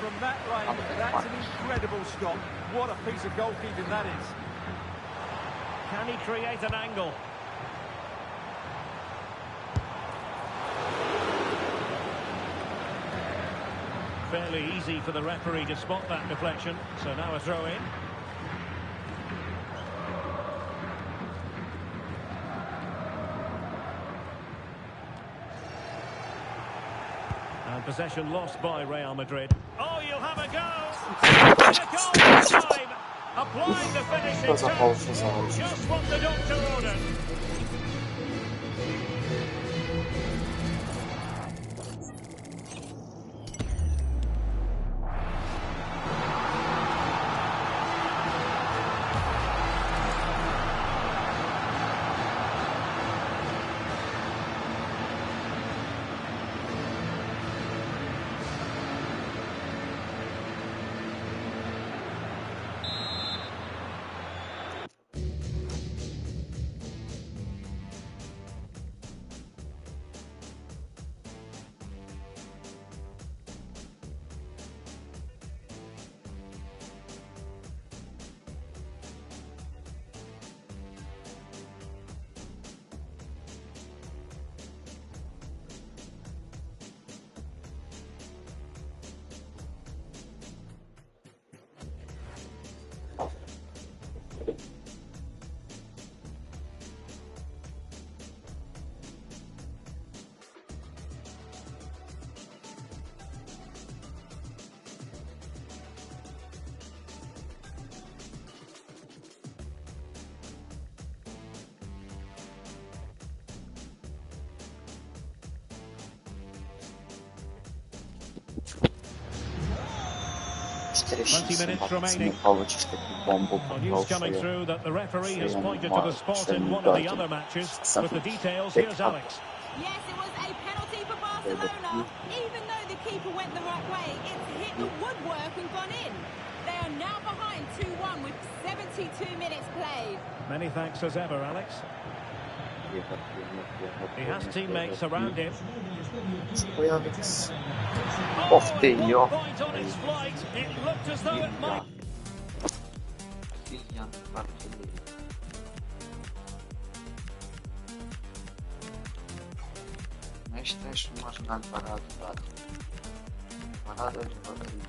From that range, that's an incredible shot. What a piece of goalkeeping that is. Can he create an angle? Fairly easy for the referee to spot that deflection. So now a throw in. And possession lost by Real Madrid. Oh, you'll have a go! And a goal this time! Applying the finishing touch. Just what the doctor ordered. Minutes remaining. News coming through that the referee has pointed to the spot in one of the other matches. With the details, here's Alex. Yes, it was a penalty for Barcelona. Even though the keeper went the right way, it's hit the woodwork and gone in. They are now behind 2-1 with 72 minutes played. Many thanks as ever, Alex. He has teammates around him. Point on its flight. It looked as though it might. Я считаю, что можно порадовать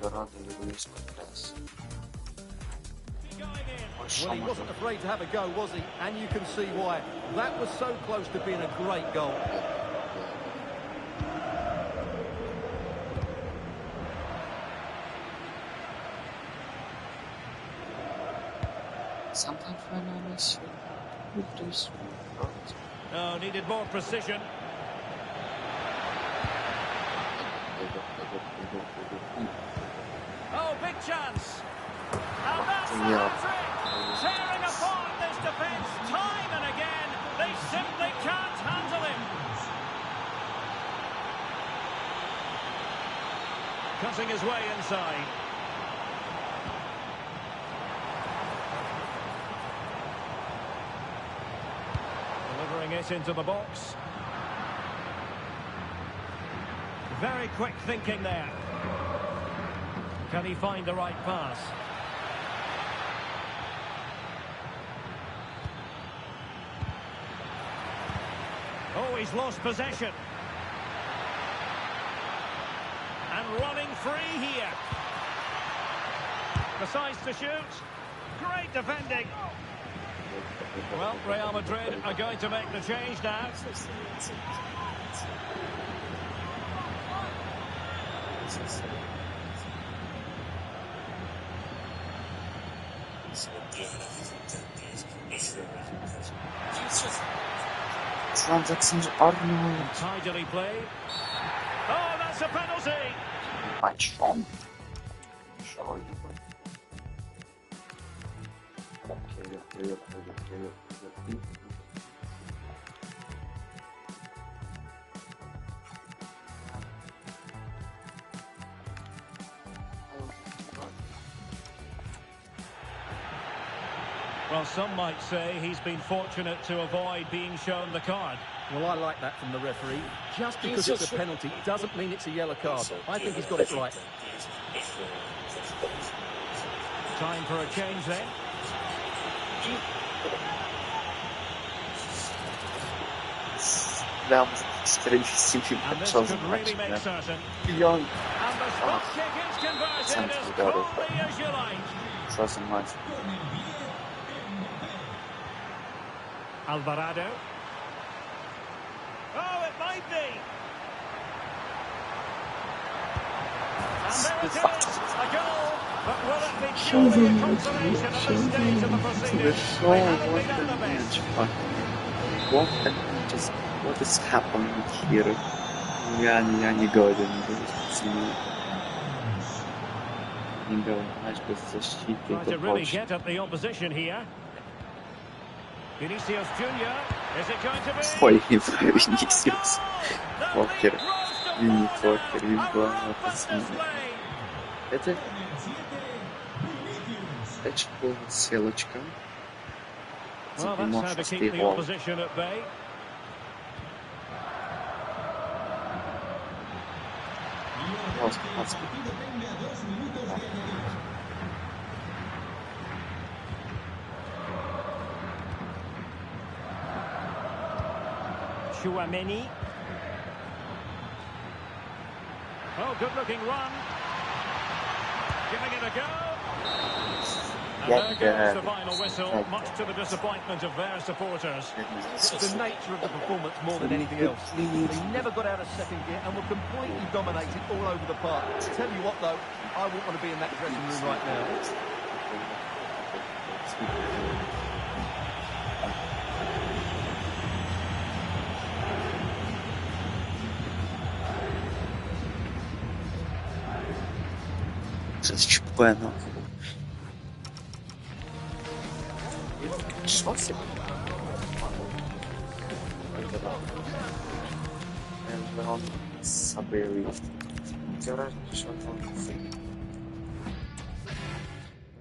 Эльдорадо и Луис Патрес. Well, he wasn't afraid to have a go, was he? And you can see why. That was so close to being a great goal. Sometimes when I miss you, please. Oh, needed more precision. Oh, big chance. And that's the hat-trick. Tearing apart this defence time and again. They simply can't handle him. Cutting his way inside. Delivering it into the box. Very quick thinking there. Can he find the right pass? Oh, he's lost possession. And running free here. Decides to shoot. Great defending. Well, Real Madrid are going to make the change now. Transactions Arnold. Tidily played. Oh, that's a penalty. Match on. Well, some might say he's been fortunate to avoid being shown the card. Well, I like that from the referee. Just because it's a penalty doesn't mean it's a yellow card. I think he's got it right. Time for a change then. Прям стратегически And this подчас could really матч, make да. certain. И он And the spot kick is converted Центр as ударил. calmly as you like. Что за матч? Alvarado. Oh, it might be. And there it is, a goal. But will it be purely a consolation at this stage of the proceedings? They haven't been at the best. What is happening here? Я не годен. Матч без защиты. Trying to really get at the opposition here. Vinicius Junior. Is it going to be? Ой, Винисиус. Покер. Мини-покер. Это была ссылочка. Well, that's how to keep the opposition at bay. Chouameni. Oh, good-looking run. Giving it a go. And there goes the final whistle, much to the disappointment of their supporters. It's the nature of the performance more than anything else. They never got out of second gear and were completely dominated all over the park. Tell you what, though, I wouldn't want to be in that dressing room right now. Сейчас чупено. Что себе? Он собой.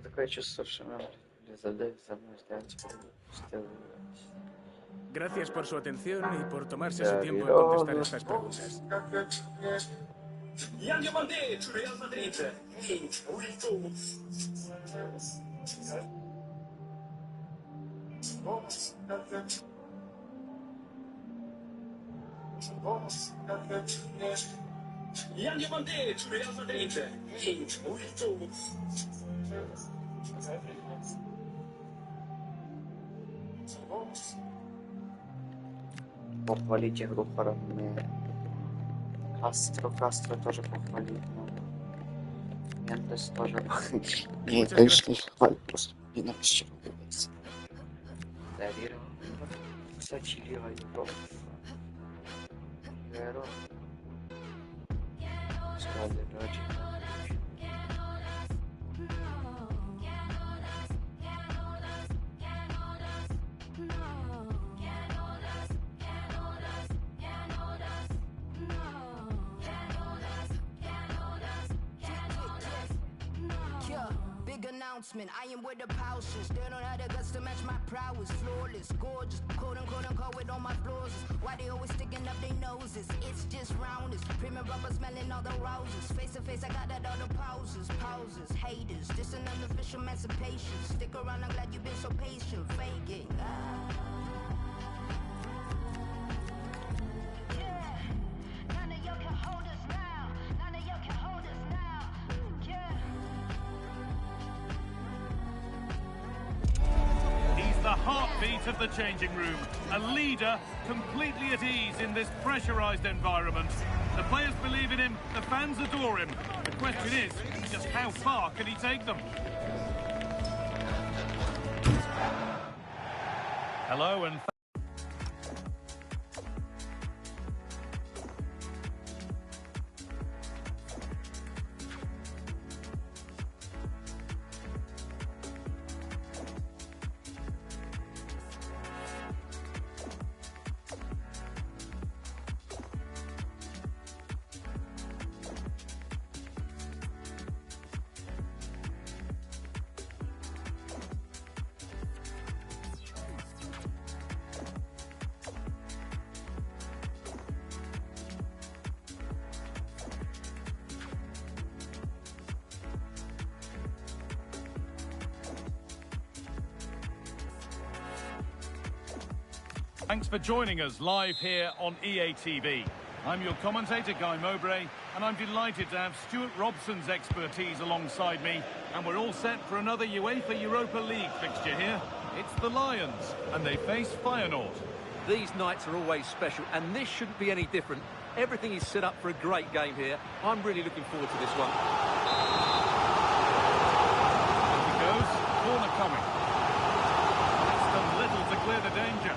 Такое чувство, что нам задать за мной Gracias por su atención y por tomarse su tiempo en contestar estas preguntas. Похвалить игру Фермера. Кастро тоже похвалить. Мендес тоже. Не, конечно, их хвалит, просто не на расчеркивается. Давир. Кстати, левая Европа. Веро. Сказали, дочь. I am with the pouches. They don't have the guts to match my prowess. Flawless, gorgeous, quote unquote with all my flaws. Why they always sticking up their noses? It's just roundness. Premium rubber smelling all the roses. Face to face, I got that all the pauses. Haters, this an unofficial emancipation. Stick around, I'm glad you've been so patient. Fake it. None of y'all can hold us now. None of y'all can hold us now. Yeah. He's the heartbeat of the changing room. A leader completely at ease in this pressurised environment. The players believe in him, the fans adore him. The question is, just how far can he take them? Hello and... Thanks for joining us live here on EA TV. I'm your commentator, Guy Mowbray, and I'm delighted to have Stuart Robson's expertise alongside me, and we're all set for another UEFA Europa League fixture here. It's the Lions, and they face Feyenoord. These nights are always special, and this shouldn't be any different. Everything is set up for a great game here. I'm really looking forward to this one. As it goes, corner coming. That's done little to clear the danger.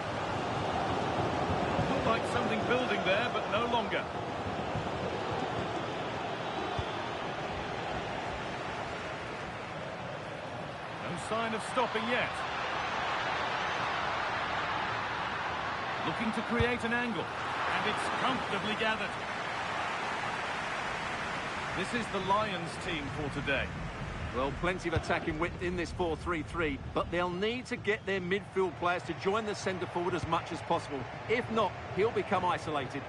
Looked like something building there, but no longer. No sign of stopping yet. Looking to create an angle, and it's comfortably gathered. This is the Lions team for today. Well, plenty of attacking width in this 4-3-3, but they'll need to get their midfield players to join the centre forward as much as possible. If not, he'll become isolated.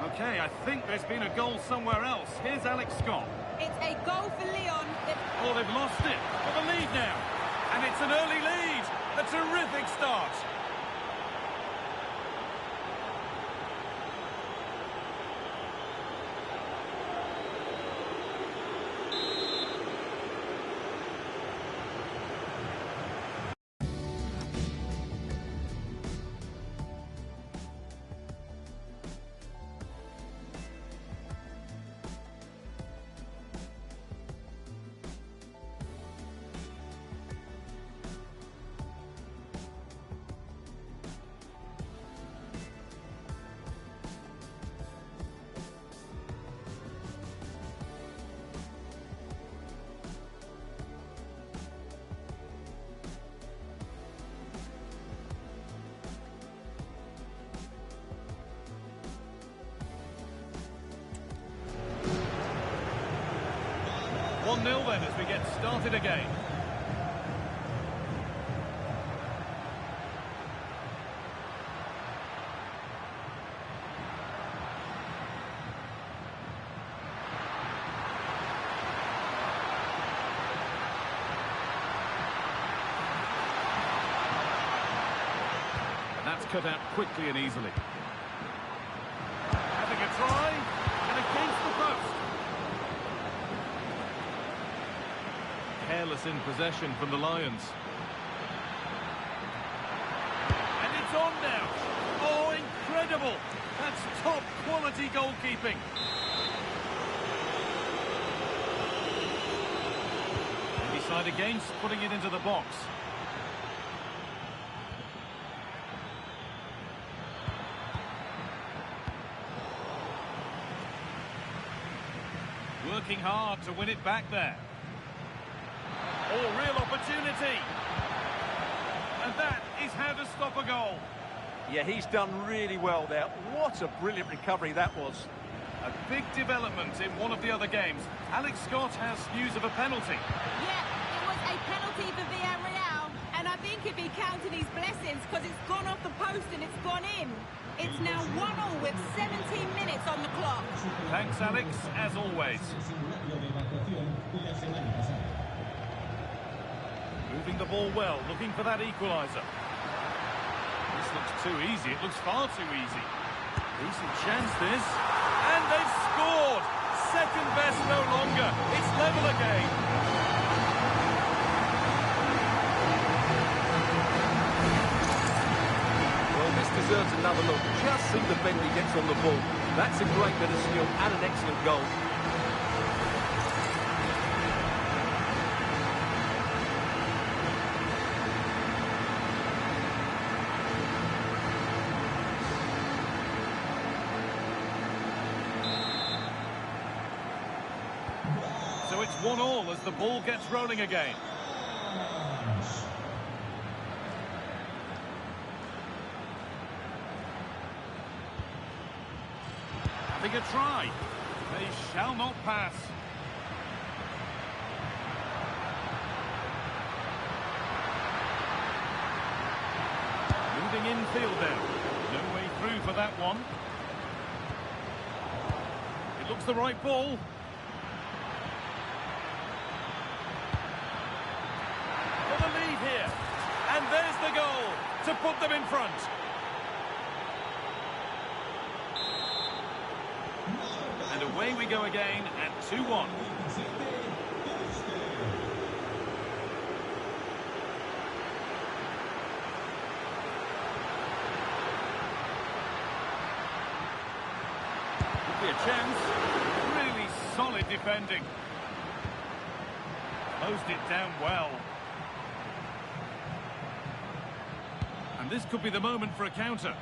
Okay, I think there's been a goal somewhere else. Here's Alex Scott. It's a goal for Lyon. Oh, they've lost it. For the lead now. And it's an early lead. A terrific start. Nil then as we get started again. And that's cut out quickly and easily. Having a try, and against the post. Careless in possession from the Lions. And it's on now. Oh, incredible. That's top quality goalkeeping. They decide against putting it into the box. Working hard to win it back there. Oh, real opportunity. And that is how to stop a goal. Yeah, he's done really well there. What a brilliant recovery that was. A big development in one of the other games. Alex Scott has news of a penalty. Yeah, it was a penalty for Villarreal, and I think he'd be counting his blessings because it's gone off the post and it's gone in. It's now 1-1 with 17 minutes on the clock. Thanks, Alex, as always. Moving the ball well, looking for that equaliser. This looks too easy. It looks far too easy. Decent chance, this. And they've scored! Second best no longer. It's level again. Well, this deserves another look. Just see the bend he gets on the ball. That's a great bit of skill and an excellent goal. So it's 1-1 as the ball gets rolling again. Having a try. They shall not pass. Moving infield now. No way through for that one. It looks the right ball. For the lead here. And there's the goal to to put them in front. And away we go again at 2-1. Could be a chance. Really solid defending. Closed it down well. And this could be the moment for a counter.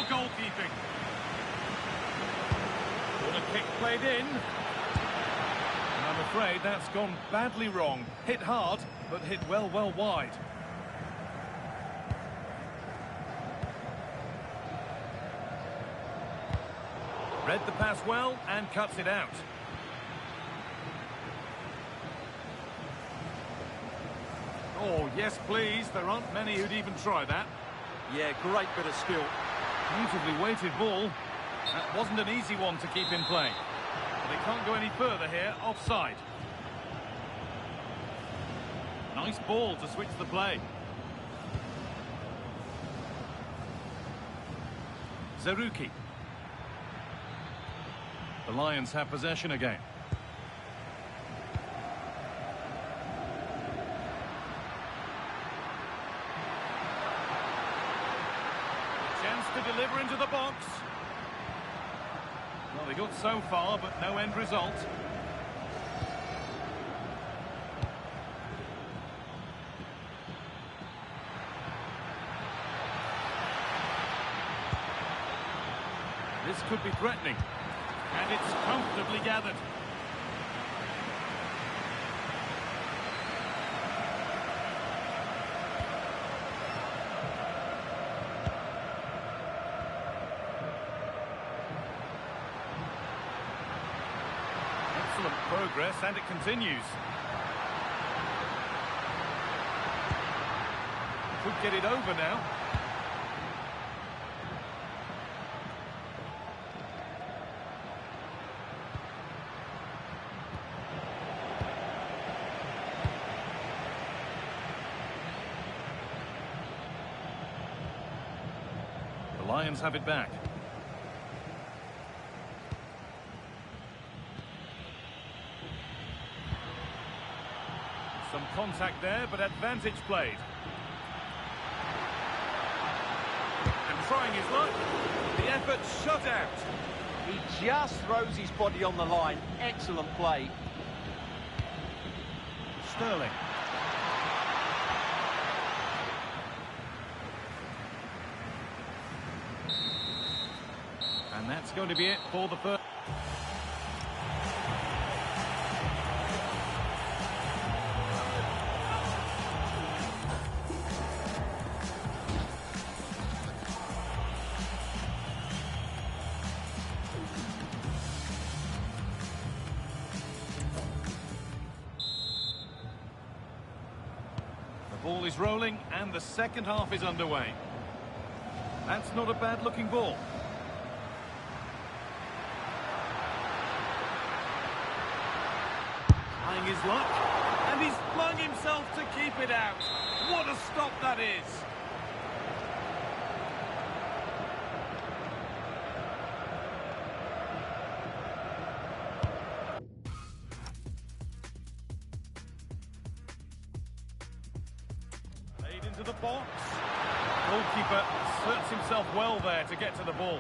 goalkeeping. Corner kick played in. And I'm afraid that's gone badly wrong. Hit hard, but hit well wide. Read the pass well and cuts it out. Oh, yes, please. There aren't many who'd even try that. Yeah, great bit of skill. Beautifully weighted ball. That wasn't an easy one to keep in play. But they can't go any further here. Offside. Nice ball to switch the play. Zerouki. The Lions have possession again. Chance to deliver into the box. Well, they got so far, but no end result. This could be threatening. And it's comfortably gathered. Excellent progress, and it continues. Could get it over now. Lions have it back. Some contact there, but advantage played. And trying his luck. The effort shut out. He just throws his body on the line. Excellent play. Sterling. And that's going to be it for the first. The ball is rolling and the second half is underway. That's not a bad looking ball. His luck, and he's flung himself to keep it out. What a stop that is. Played into the box. Goalkeeper asserts himself well there to get to the ball.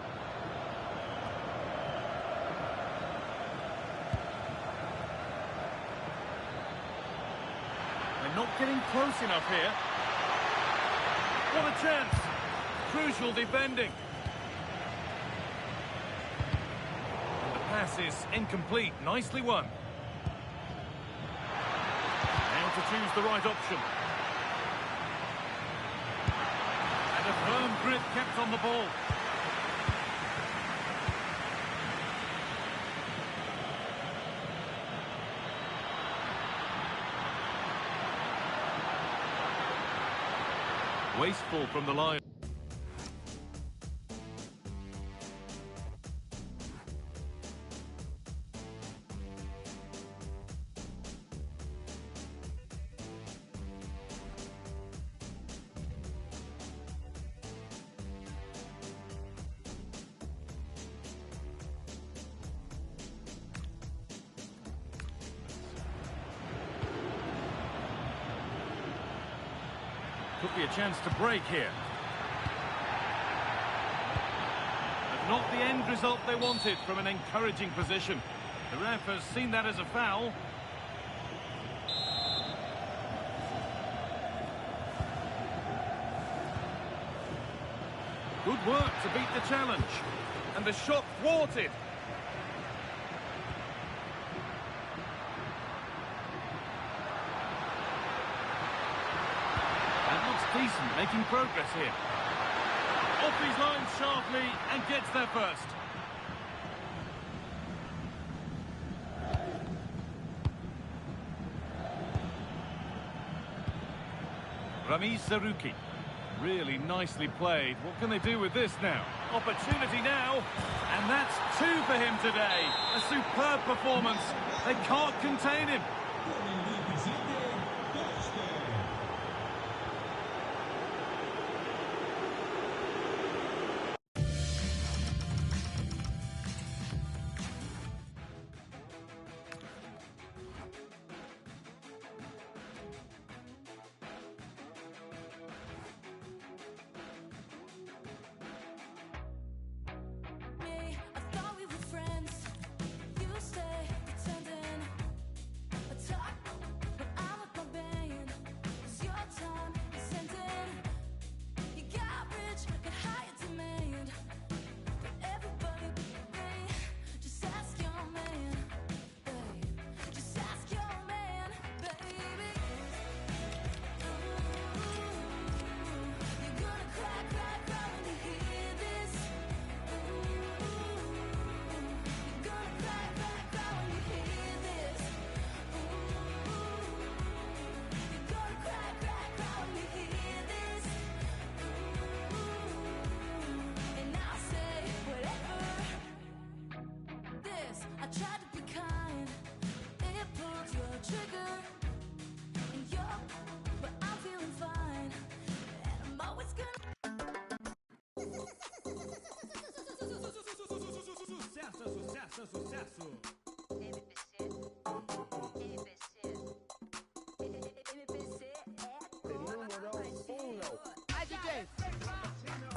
Not getting close enough here. What a chance. Crucial defending. And the pass is incomplete. Nicely won. Now to choose the right option. And a firm grip kept on the ball. Wasteful from the line. Could be a chance to break here. But not the end result they wanted from an encouraging position. The ref has seen that as a foul. Good work to beat the challenge. And the shot thwarted. Decent, making progress here. Off his line sharply and gets there first. Ramiz Zarouki. Really nicely played. What can they do with this now? Opportunity now. And that's 2 for him today. A superb performance. They can't contain him.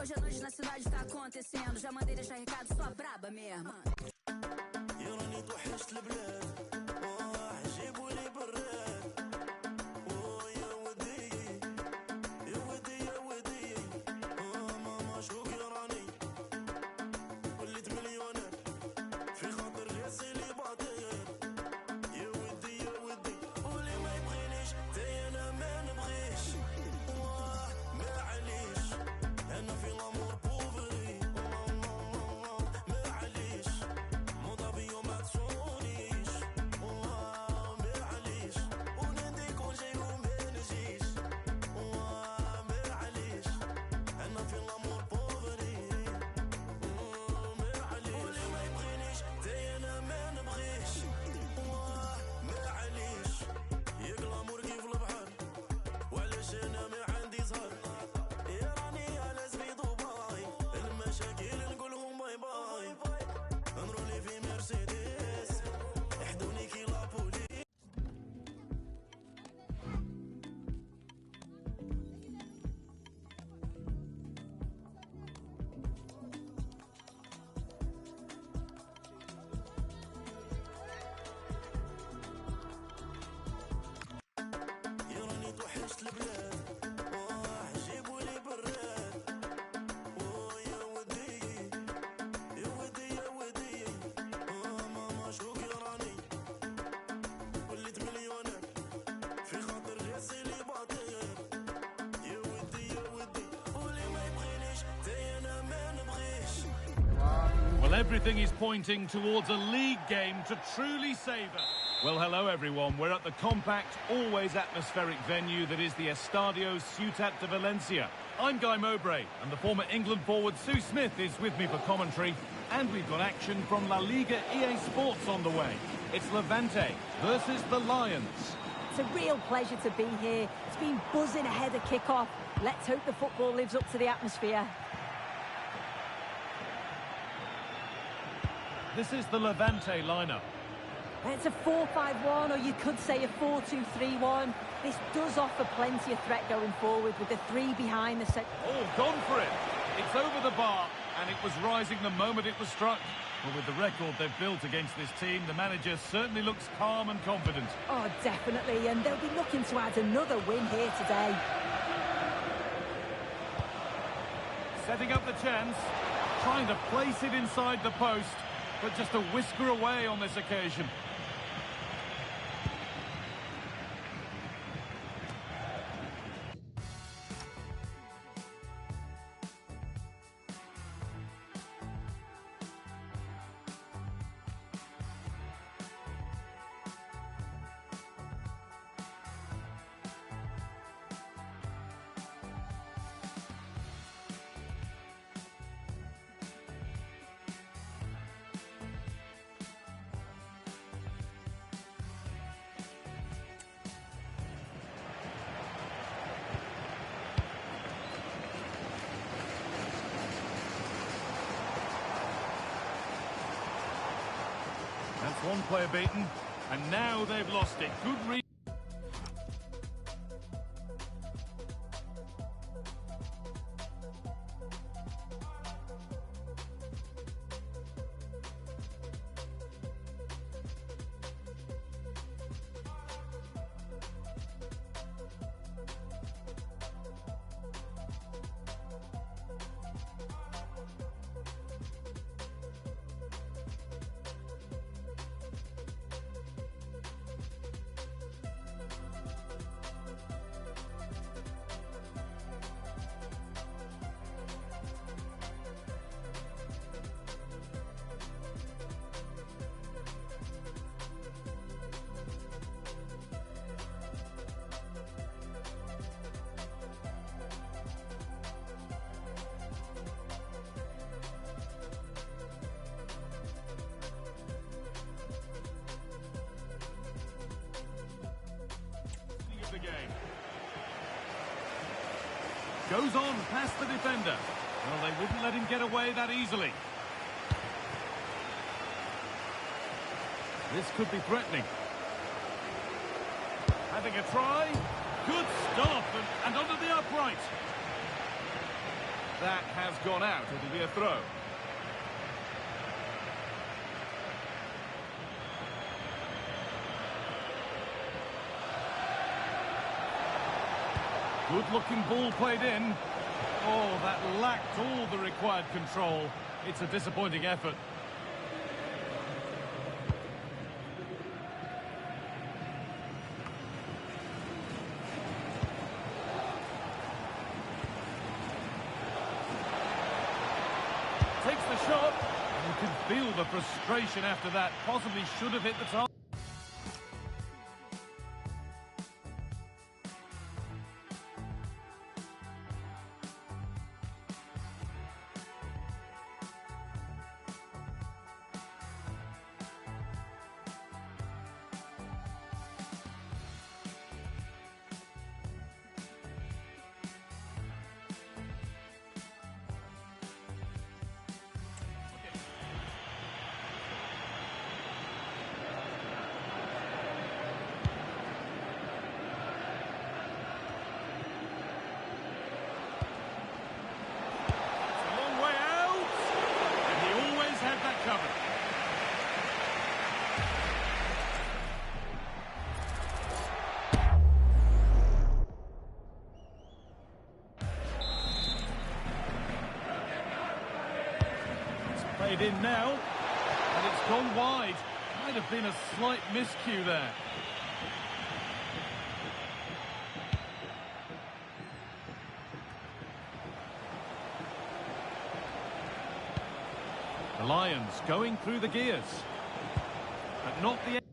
Hoje à noite na cidade tá acontecendo. Já mandei deixar recado, sua braba mesmo. Well, everything is pointing towards a league game to truly savour. Well, hello everyone. We're at the compact, always atmospheric venue that is the Estadio Ciutat de Valencia. I'm Guy Mowbray, and the former England forward Sue Smith is with me for commentary. And we've got action from La Liga EA Sports on the way. It's Levante versus the Lions. It's a real pleasure to be here. It's been buzzing ahead of kick-off. Let's hope the football lives up to the atmosphere. This is the Levante lineup. It's a 4-5-1, or you could say a 4-2-3-1. This does offer plenty of threat going forward with the 3 behind the set. Oh, gone for it. It's over the bar, and it was rising the moment it was struck. But with the record they've built against this team, the manager certainly looks calm and confident. Oh, definitely, and they'll be looking to add another win here today. Setting up the chance, trying to place it inside the post, but just a whisker away on this occasion. One player beaten, and now they've lost it. Good read. The game goes on past the defender. Well, they wouldn't let him get away that easily. This could be threatening. Having a try. Good stop and under the upright. That has gone out. It'll be a throw. Good-looking ball played in. Oh, that lacked all the required control. It's a disappointing effort. Takes the shot. You can feel the frustration after that. Possibly should have hit the target. Played in now, and it's gone wide. Might have been a slight miscue there. The Lions going through the gears, but not the...